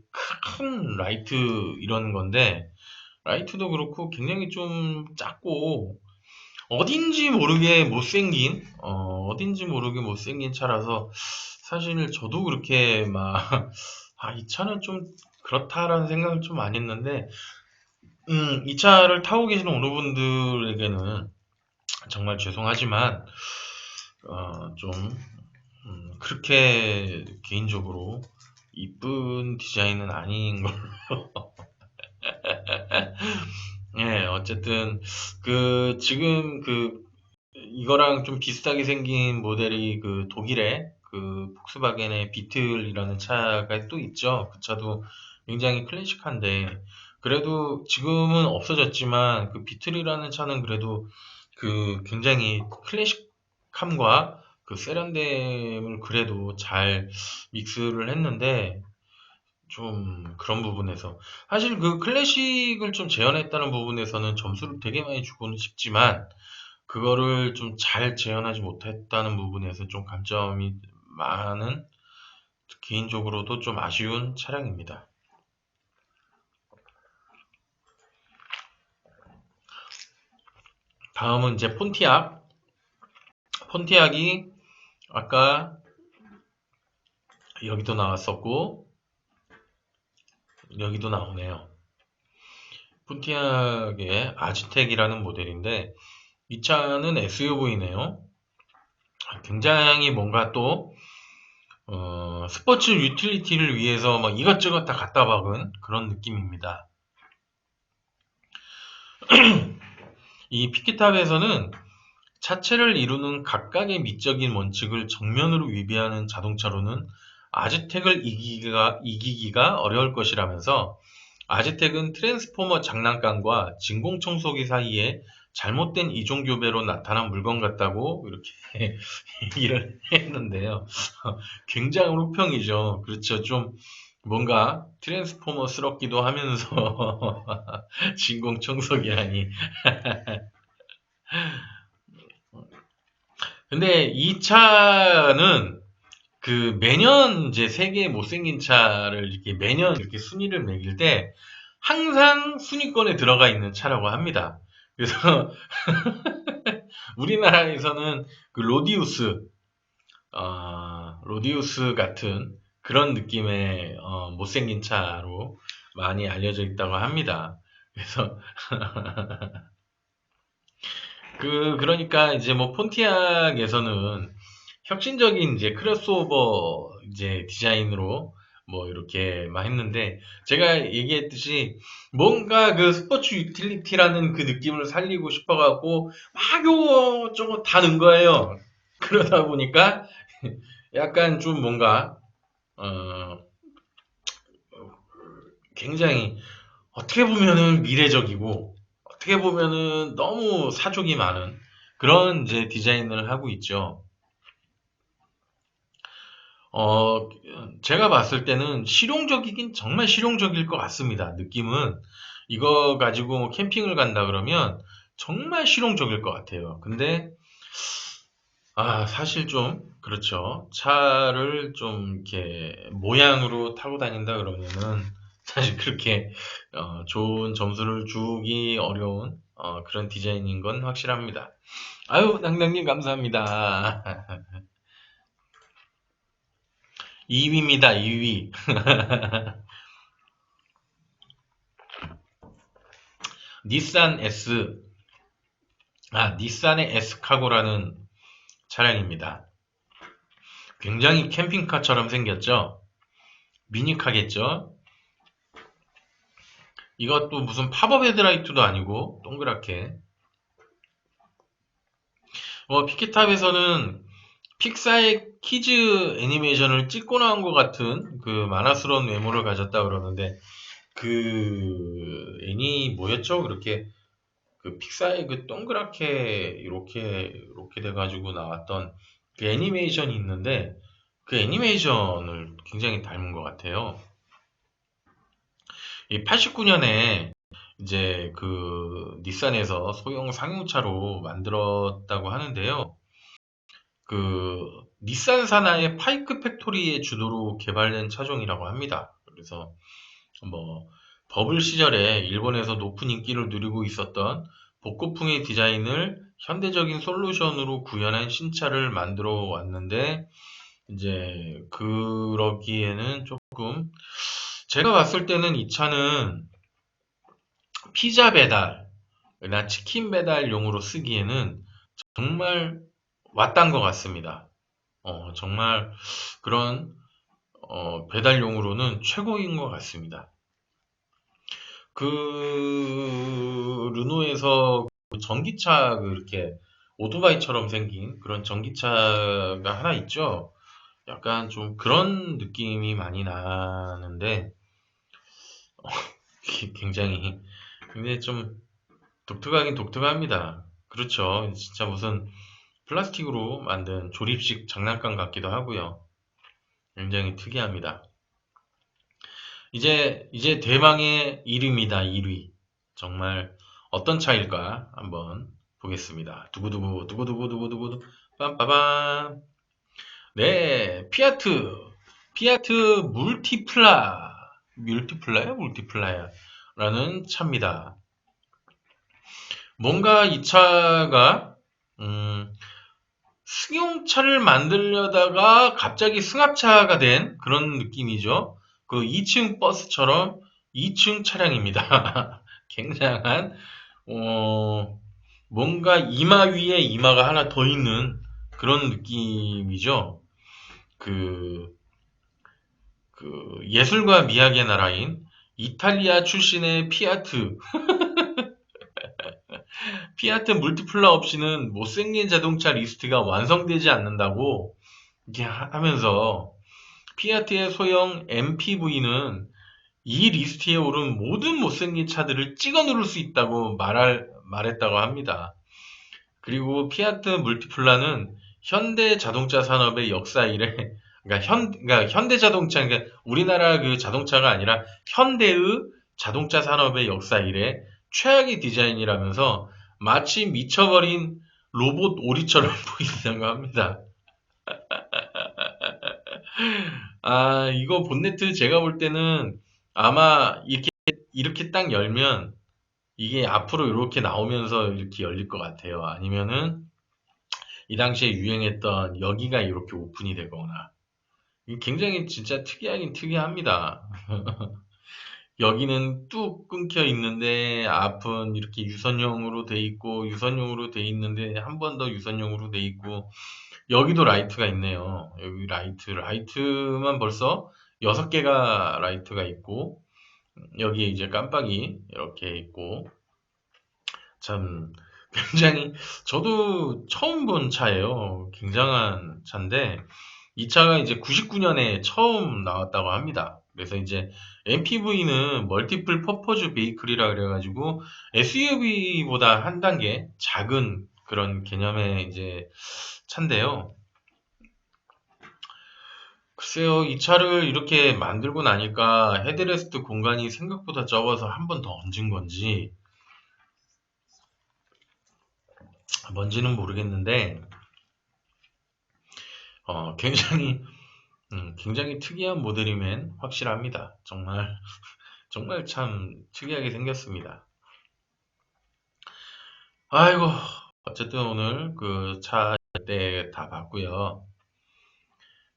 큰 라이트 이런 건데 라이트도 그렇고 굉장히 좀 작고 어딘지 모르게 못생긴 차라서 사실 저도 그렇게 막, 이 차는 좀 그렇다라는 생각을 좀 많이 했는데, 이 차를 타고 계시는 어느 분들에게는 정말 죄송하지만, 좀, 그렇게 개인적으로 이쁜 디자인은 아닌 걸로. 예, 어쨌든 지금 이거랑 좀 비슷하게 생긴 모델이 독일의 폭스바겐의 비틀이라는 차가 또 있죠. 그 차도 굉장히 클래식한데 그래도 지금은 없어졌지만 그 비틀이라는 차는 그래도 굉장히 클래식함과 세련됨을 그래도 잘 믹스를 했는데 좀 그런 부분에서 사실 클래식을 좀 재현했다는 부분에서는 점수를 되게 많이 주고는 싶지만 그거를 좀 잘 재현하지 못했다는 부분에서 좀 감점이 많은 개인적으로도 좀 아쉬운 차량입니다. 다음은 이제 폰티악이 아까 여기도 나왔었고 여기도 나오네요. 폰티악의 아즈텍이라는 모델인데 이 차는 SUV네요. 굉장히 뭔가 또 스포츠 유틸리티를 위해서 막 이것저것 다 갖다 박은 그런 느낌입니다. 이 피키탑에서는 차체를 이루는 각각의 미적인 원칙을 정면으로 위배하는 자동차로는 아즈텍을 이기기가 어려울 것이라면서 아즈텍은 트랜스포머 장난감과 진공청소기 사이에 잘못된 이종교배로 나타난 물건 같다고 이렇게 얘기를 했는데요. 굉장히 호평이죠. 그렇죠. 좀 뭔가 트랜스포머스럽기도 하면서 진공청소기라니. 근데 이 차는 매년 이제 세계 못생긴 차를 이렇게 매년 이렇게 순위를 매길 때 항상 순위권에 들어가 있는 차라고 합니다. 그래서 우리나라에서는 로디우스 같은 그런 느낌의 못생긴 차로 많이 알려져 있다고 합니다. 그래서 그러니까 이제 뭐 폰티악에서는 혁신적인 이제 크로스오버 이제 디자인으로 뭐 이렇게 막 했는데 제가 얘기했듯이 뭔가 스포츠 유틸리티라는 그 느낌을 살리고 싶어갖고 막 요저거 다 넣은 거예요. 그러다 보니까 약간 좀 뭔가 어, 굉장히 어떻게 보면은 미래적이고 어떻게 보면은 너무 사족이 많은 그런 이제 디자인을 하고 있죠. 어, 제가 봤을 때는 실용적이긴 정말 실용적일 것 같습니다. 느낌은 이거 가지고 뭐 캠핑을 간다 그러면 정말 실용적일 것 같아요. 근데 사실 좀 그렇죠. 차를 좀 이렇게 모양으로 타고 다닌다 그러면은 사실 그렇게 좋은 점수를 주기 어려운 그런 디자인인 건 확실합니다. 아유, 당당님 감사합니다. 2위입니다, 2위. 닛산 S, 닛산의 S카고라는 차량입니다. 굉장히 캠핑카처럼 생겼죠? 미니카겠죠? 이것도 무슨 팝업 헤드라이트도 아니고, 동그랗게. 피켓탑에서는 픽사의 키즈 애니메이션을 찍고 나온 것 같은 만화스러운 외모를 가졌다 그러는데, 애니 뭐였죠? 그렇게 픽사의 동그랗게 이렇게 돼가지고 나왔던 애니메이션이 있는데 그 애니메이션을 굉장히 닮은 것 같아요. 이 89년에 이제 닛산에서 소형 상용차로 만들었다고 하는데요. 닛산 산하의 파이크 팩토리의 주도로 개발된 차종이라고 합니다. 그래서 뭐 버블 시절에 일본에서 높은 인기를 누리고 있었던 복고풍의 디자인을 현대적인 솔루션으로 구현한 신차를 만들어 왔는데 이제 그러기에는 조금 제가 봤을 때는 이 차는 피자 배달이나 치킨 배달용으로 쓰기에는 정말 왔단 것 같습니다. 정말 그런 배달용으로는 최고인 것 같습니다. 르노에서 그 전기차 이렇게 오토바이처럼 생긴 그런 전기차가 하나 있죠. 약간 좀 그런 느낌이 많이 나는데 굉장히 굉장히 좀 독특하긴 독특합니다. 그렇죠. 진짜 무슨 플라스틱으로 만든 조립식 장난감 같기도 하고요. 굉장히 특이합니다. 이제 대망의 1위입니다. 1위. 정말 어떤 차일까 한번 보겠습니다. 두구두구 두구두구두구두구 빰빠밤. 네, 피아트 물티플라야라는 차입니다. 뭔가 이 차가 음, 승용차를 만들려다가 갑자기 승합차가 된 그런 느낌이죠. 그 2층 버스처럼 2층 차량입니다. 굉장한 어, 뭔가 이마 위에 이마가 하나 더 있는 그런 느낌이죠. 그, 그 예술과 미학의 나라인 이탈리아 출신의 피아트 물티플라 없이는 못생긴 자동차 리스트가 완성되지 않는다고 이렇게 하면서 피아트의 소형 MPV는 이 리스트에 오른 모든 못생긴 차들을 찍어 누를 수 있다고 말했다고 합니다. 그리고 피아트 물티플라는 현대 자동차 산업의 역사 이래, 그러니까 현대 자동차, 그러니까 우리나라 그 자동차가 아니라 현대의 자동차 산업의 역사 이래 최악의 디자인이라면서 마치 미쳐버린 로봇 오리처럼 보인다고 합니다. 아, 이거 본네트 제가 볼 때는 아마 이렇게 딱 열면 이게 앞으로 이렇게 나오면서 이렇게 열릴 것 같아요. 아니면은 이 당시에 유행했던 여기가 이렇게 오픈이 되거나. 이게 굉장히 진짜 특이하긴 특이합니다. 여기는 뚝 끊겨 있는데 앞은 이렇게 유선형으로 돼 있고 유선형으로 돼 있는데 한 번 더 유선형으로 돼 있고 여기도 라이트가 있네요. 여기 라이트만 벌써 6개가 라이트가 있고 여기에 이제 깜빡이 이렇게 있고 참 굉장히 저도 처음 본 차예요. 굉장한 차인데 이 차가 이제 99년에 처음 나왔다고 합니다. 그래서 이제 MPV는 멀티플 퍼포즈 베이클이라 그래가지고 SUV보다 한 단계 작은 그런 개념의 이제 차인데요. 글쎄요, 이 차를 이렇게 만들고 나니까 헤드레스트 공간이 생각보다 적어서 한 번 더 얹은 건지 뭔지는 모르겠는데 굉장히 굉장히 특이한 모델임엔 확실합니다. 정말 정말 참 특이하게 생겼습니다. 아이고 어쨌든 오늘 그 차 때 다 봤고요.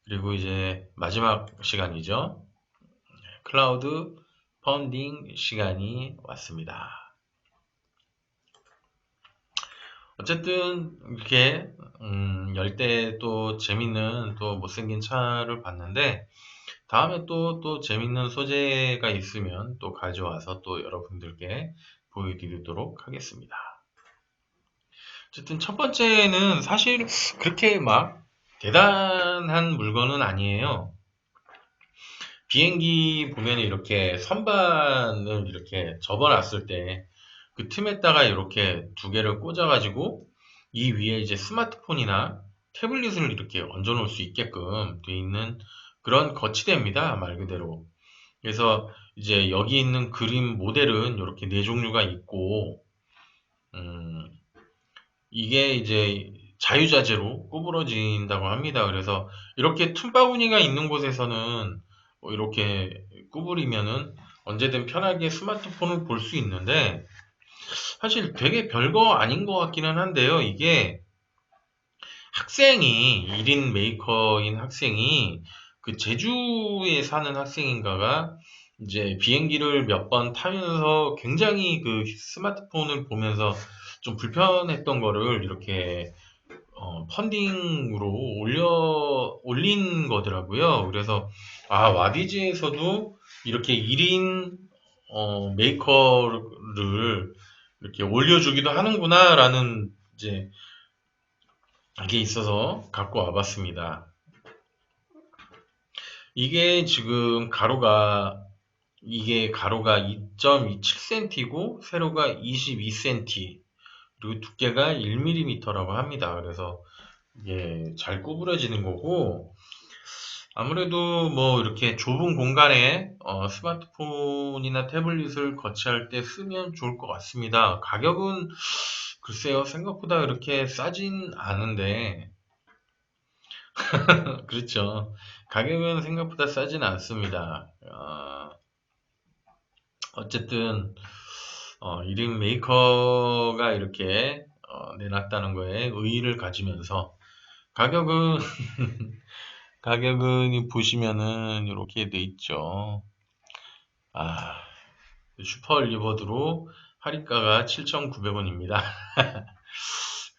그리고 이제 마지막 시간이죠. 클라우드 펀딩 시간이 왔습니다. 어쨌든 이렇게 열 때 또 재밌는 또 못생긴 차를 봤는데 다음에 또 재밌는 소재가 있으면 또 가져와서 또 여러분들께 보여드리도록 하겠습니다. 어쨌든 첫 번째는 사실 그렇게 막 대단한 물건은 아니에요. 비행기 보면 이렇게 선반을 이렇게 접어놨을 때 그 틈에다가 이렇게 두 개를 꽂아가지고 이 위에 이제 스마트폰이나 태블릿을 이렇게 얹어 놓을 수 있게끔 돼 있는 그런 거치대입니다. 말 그대로. 그래서 이제 여기 있는 그림 모델은 이렇게 네 종류가 있고, 음, 이게 이제 자유자재로 구부러진다고 합니다. 그래서 이렇게 틈바구니가 있는 곳에서는 뭐 이렇게 구부리면은 언제든 편하게 스마트폰을 볼 수 있는데, 사실 되게 별거 아닌 것 같기는 한데요. 이게 학생이, 1인 메이커인 학생이 그 제주에 사는 학생인가가 이제 비행기를 몇 번 타면서 굉장히 그 스마트폰을 보면서 좀 불편했던 거를 이렇게 펀딩으로 올린 거더라고요. 그래서, 아, 와디즈에서도 이렇게 1인 메이커를 이렇게 올려주기도 하는구나라는 이제 게 있어서 갖고 와봤습니다. 이게 지금 가로가 2.27cm이고 세로가 22cm 그리고 두께가 1mm라고 합니다. 그래서 이게 잘 구부러지는 거고 아무래도 뭐 이렇게 좁은 공간에 스마트폰이나 태블릿을 거치할 때 쓰면 좋을 것 같습니다. 가격은 글쎄요 생각보다 그렇게 싸진 않은데 그렇죠. 가격은 생각보다 싸진 않습니다. 어쨌든 이름 메이커가 이렇게 내놨다는 거에 의의를 가지면서 가격은 가격은 보시면은 이렇게 돼 있죠. 슈퍼 얼리버드로 할인가가 7,900원입니다.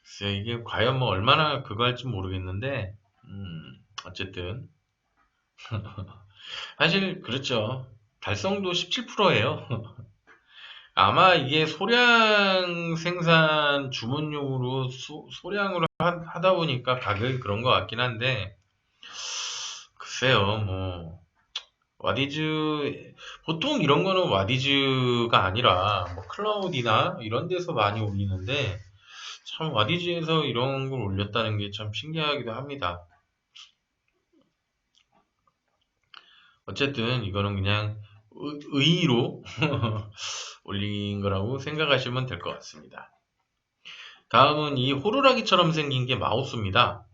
글쎄 이게 과연 뭐 얼마나 그거 할지 모르겠는데 어쨌든 사실 그렇죠. 달성도 17%예요. 아마 이게 소량 생산 주문용으로 소량으로 하다 보니까 가격이 그런 것 같긴 한데 글쎄요 뭐 와디즈 보통 이런 거는 와디즈가 아니라 뭐 클라우디나 이런 데서 많이 올리는데 참 와디즈에서 이런 걸 올렸다는 게 참 신기하기도 합니다. 어쨌든 이거는 그냥 의의로 올린 거라고 생각하시면 될 것 같습니다. 다음은 이 호루라기처럼 생긴 게 마우스입니다.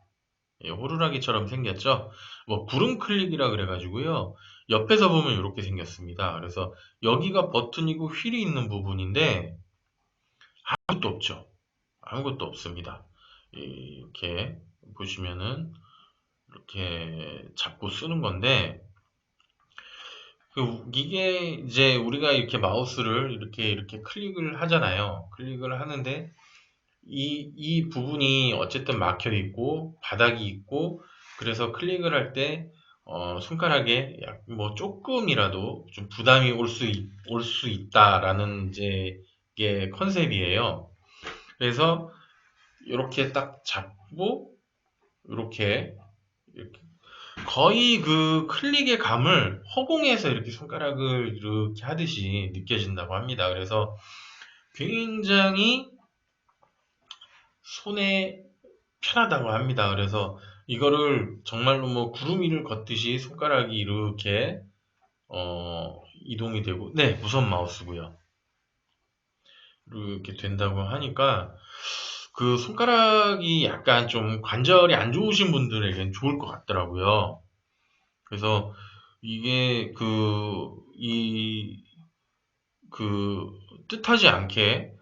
예, 호루라기처럼 생겼죠? 뭐 구름 클릭이라 그래가지고요. 옆에서 보면 이렇게 생겼습니다. 그래서 여기가 버튼이고 휠이 있는 부분인데 아무것도 없죠. 아무것도 없습니다. 이렇게 보시면은 이렇게 잡고 쓰는 건데 이게 이제 우리가 이렇게 마우스를 이렇게 클릭을 하잖아요. 클릭을 하는데 이 부분이 어쨌든 막혀 있고 바닥이 있고 그래서 클릭을 할 때 손가락에 뭐 조금이라도 좀 부담이 올 수 있다라는 이제 이게 컨셉이에요. 그래서 이렇게 딱 잡고 이렇게 이렇게 거의 그 클릭의 감을 허공에서 이렇게 손가락을 이렇게 하듯이 느껴진다고 합니다. 그래서 굉장히 손에 편하다고 합니다. 그래서 이거를 정말로 뭐 구름 위를 걷듯이 손가락이 이렇게 이동이 되고 네 무선 마우스고요. 이렇게 된다고 하니까 그 손가락이 약간 좀 관절이 안 좋으신 분들에겐 좋을 것 같더라고요. 그래서 이게 뜻하지 않게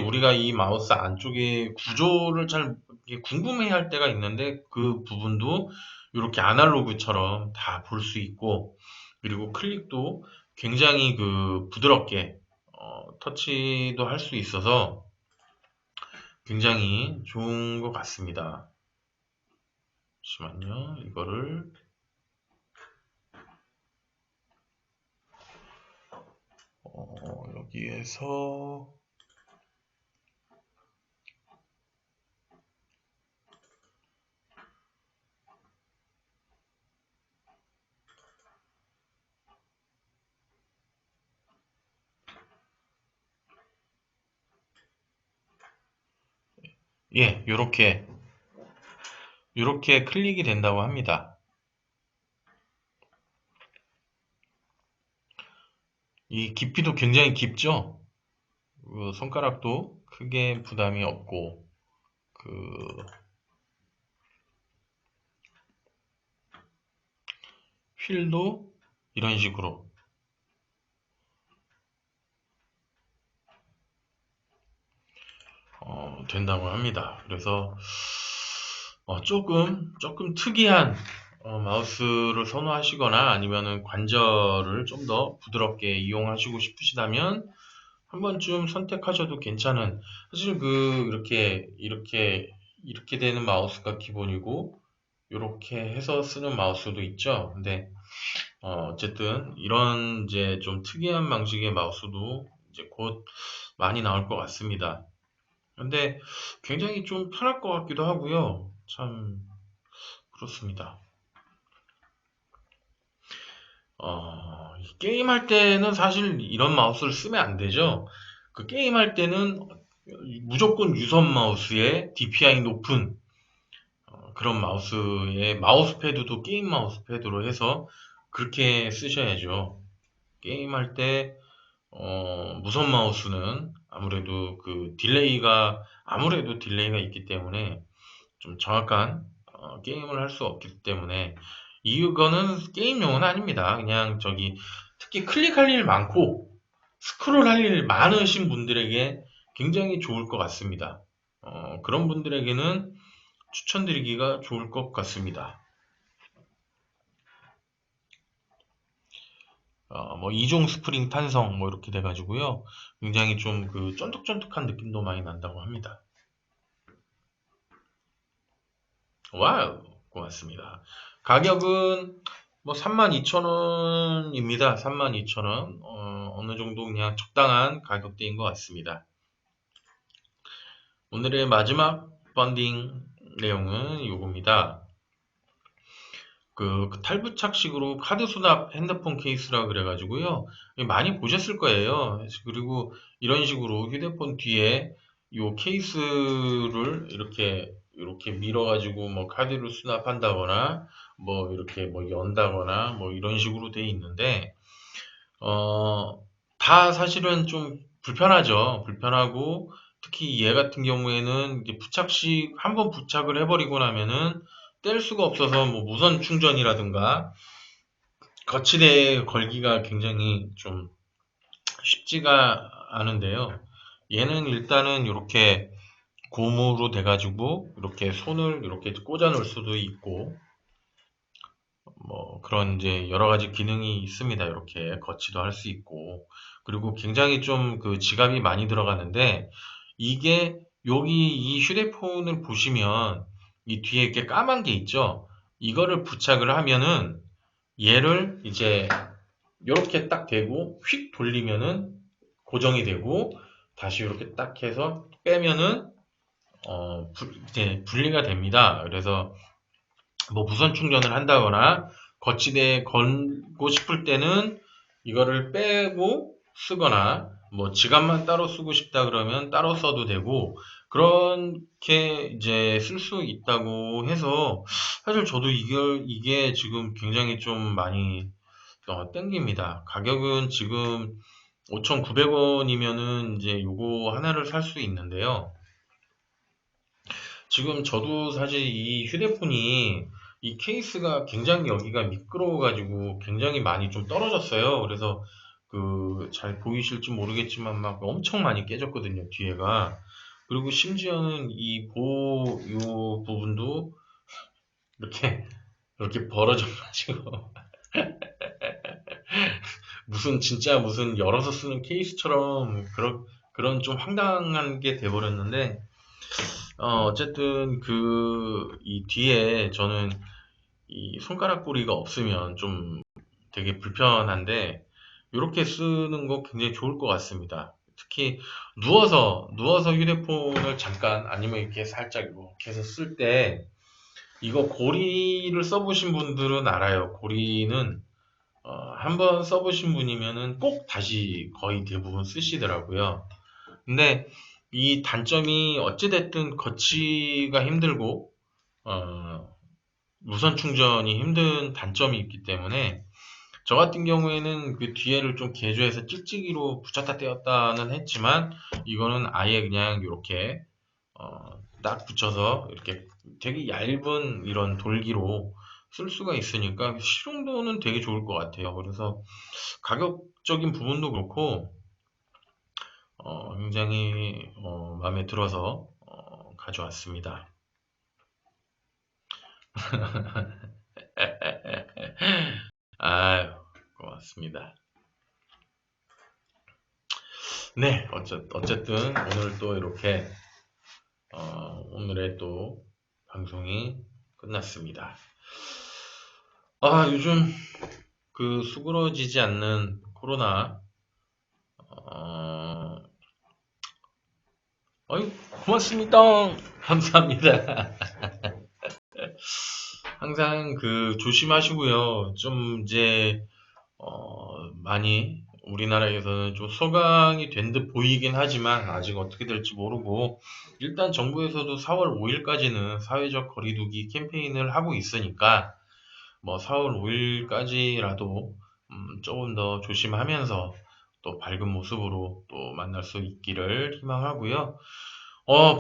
우리가 이 마우스 안쪽에 구조를 잘 이렇게 궁금해 할 때가 있는데 그 부분도 이렇게 아날로그처럼 다 볼 수 있고, 그리고 클릭도 굉장히 부드럽게, 터치도 할 수 있어서 굉장히 좋은 것 같습니다. 잠시만요. 이거를 여기에서 예, 요렇게 클릭이 된다고 합니다. 이 깊이도 굉장히 깊죠? 손가락도 크게 부담이 없고, 그, 휠도 이런 식으로, 된다고 합니다. 그래서, 조금 특이한, 마우스를 선호하시거나 아니면은 관절을 좀 더 부드럽게 이용하시고 싶으시다면, 한 번쯤 선택하셔도 괜찮은, 사실 이렇게 되는 마우스가 기본이고, 이렇게 해서 쓰는 마우스도 있죠. 근데 어쨌든 이런 이제 좀 특이한 방식의 마우스도 이제 곧 많이 나올 것 같습니다. 근데 굉장히 좀 편할 것 같기도 하고요. 참 그렇습니다. 게임할 때는 사실 이런 마우스를 쓰면 안 되죠. 그 게임할 때는 무조건 유선 마우스에 DPI 높은 그런 마우스에 마우스패드도 게임 마우스패드로 해서 그렇게 쓰셔야죠. 게임할 때 무선 마우스는 아무래도 딜레이가 있기 때문에 좀 정확한 게임을 할 수 없기 때문에 이거는 게임용은 아닙니다. 그냥 저기 특히 클릭할 일 많고 스크롤 할 일 많으신 분들에게 굉장히 좋을 것 같습니다. 그런 분들에게는 추천드리기가 좋을 것 같습니다. 뭐 이종 스프링 탄성 뭐 이렇게 돼가지고요. 굉장히 좀 그 쫀득쫀득한 느낌도 많이 난다고 합니다. 와우, 고맙습니다. 가격은 뭐 32,000원입니다. 32,000원. 어느 정도 그냥 적당한 가격대인 것 같습니다. 오늘의 마지막 펀딩 내용은 요겁니다. 그 탈부착식으로 카드 수납 핸드폰 케이스라 그래가지고요. 많이 보셨을 거예요. 그리고 이런 식으로 휴대폰 뒤에 요 케이스를 이렇게 밀어가지고 뭐 카드를 수납한다거나 뭐 이렇게 뭐 연다거나 뭐 이런 식으로 돼 있는데 어, 다 사실은 좀 불편하죠. 불편하고 특히 얘 같은 경우에는 이제 한번 부착을 해버리고 나면은 뗄 수가 없어서 뭐 무선 충전이라든가 거치대에 걸기가 굉장히 좀 쉽지가 않은데요. 얘는 일단은 이렇게 고무로 돼가지고 이렇게 손을 이렇게 꽂아 놓을 수도 있고 뭐 그런 이제 여러 가지 기능이 있습니다. 이렇게 거치도 할 수 있고 그리고 굉장히 좀 그 지갑이 많이 들어가는데 이게 여기 이 휴대폰을 보시면 이 뒤에 이렇게 까만 게 있죠. 이거를 부착을 하면은 얘를 이제 이렇게 딱 대고 휙 돌리면은 고정이 되고 다시 이렇게 딱 해서 빼면은 이제 분리가 됩니다. 그래서 뭐 무선 충전을 한다거나 거치대에 걸고 싶을 때는 이거를 빼고 쓰거나 뭐 지갑만 따로 쓰고 싶다 그러면 따로 써도 되고 그렇게 이제 쓸 수 있다고 해서 사실 저도 이게 지금 굉장히 좀 많이 땡깁니다. 가격은 지금 5,900원이면은 이제 요거 하나를 살 수 있는데요. 지금 저도 사실 이 휴대폰이 이 케이스가 굉장히 여기가 미끄러워가지고 굉장히 많이 좀 떨어졌어요. 그래서 그 잘 보이실지 모르겠지만 막 엄청 많이 깨졌거든요, 뒤에가. 그리고 심지어는 요 부분도 이렇게, 이렇게 벌어져가지고 무슨 열어서 쓰는 케이스처럼 그런 좀 황당한 게 돼버렸는데 어쨌든 이 뒤에 저는 이 손가락 고리가 없으면 좀 되게 불편한데 이렇게 쓰는 거 굉장히 좋을 것 같습니다. 특히 누워서 휴대폰을 잠깐 아니면 이렇게 살짝 이렇게 해서 쓸 때 이거 고리를 써보신 분들은 알아요. 고리는 한번 써보신 분이면은 꼭 다시 거의 대부분 쓰시더라고요. 근데 이 단점이 어찌됐든 거치가 힘들고 어, 무선 충전이 힘든 단점이 있기 때문에 저 같은 경우에는 그 뒤에를 좀 개조해서 찍찍이로 붙였다 떼었다는 했지만 이거는 아예 그냥 이렇게 딱 붙여서 이렇게 되게 얇은 이런 돌기로 쓸 수가 있으니까 실용도는 되게 좋을 것 같아요. 그래서 가격적인 부분도 그렇고 굉장히 마음에 들어서 가져왔습니다. 아유, 고맙습니다. 네, 어쨌든 오늘 또 이렇게 오늘의 또 방송이 끝났습니다. 요즘 그 수그러지지 않는 코로나, 어, 어이, 고맙습니다. 감사합니다. 항상 그 조심하시고요. 좀 이제 많이 우리나라에서는 좀 소강이 된 듯 보이긴 하지만 아직 어떻게 될지 모르고 일단 정부에서도 4월 5일까지는 사회적 거리두기 캠페인을 하고 있으니까 뭐 4월 5일까지라도 조금 더 조심하면서 또 밝은 모습으로 또 만날 수 있기를 희망하고요.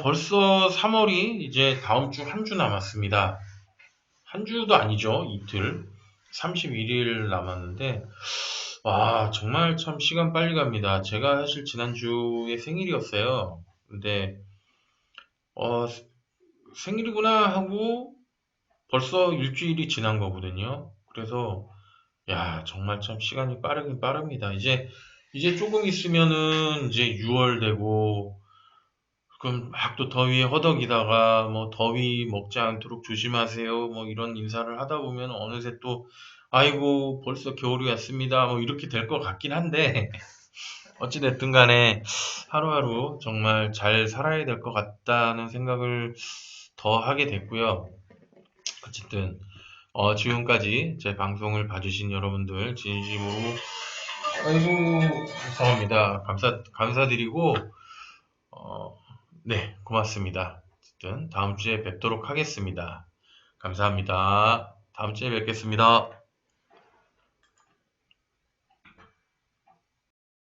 벌써 3월이 이제 다음 주 한 주 남았습니다. 한 주도 아니죠. 이틀. 31일 남았는데, 와, 정말 참 시간 빨리 갑니다. 제가 사실 지난주에 생일이었어요. 근데, 어, 생일이구나 하고 벌써 일주일이 지난 거거든요. 그래서, 야, 정말 참 시간이 빠르긴 빠릅니다. 이제 조금 있으면은 이제 6월 되고, 그럼 막 또 더위에 허덕이다가 뭐 더위 먹지 않도록 조심하세요. 뭐 이런 인사를 하다 보면 어느새 또 아이고 벌써 겨울이 왔습니다. 뭐 이렇게 될 것 같긴 한데 어찌 됐든 간에 하루하루 정말 잘 살아야 될 것 같다는 생각을 더 하게 됐고요. 어쨌든 지금까지 제 방송을 봐주신 여러분들 진심으로 아이고 죄송합니다. 감사드리고 네, 고맙습니다. 어쨌든 다음 주에 뵙도록 하겠습니다. 감사합니다. 다음 주에 뵙겠습니다.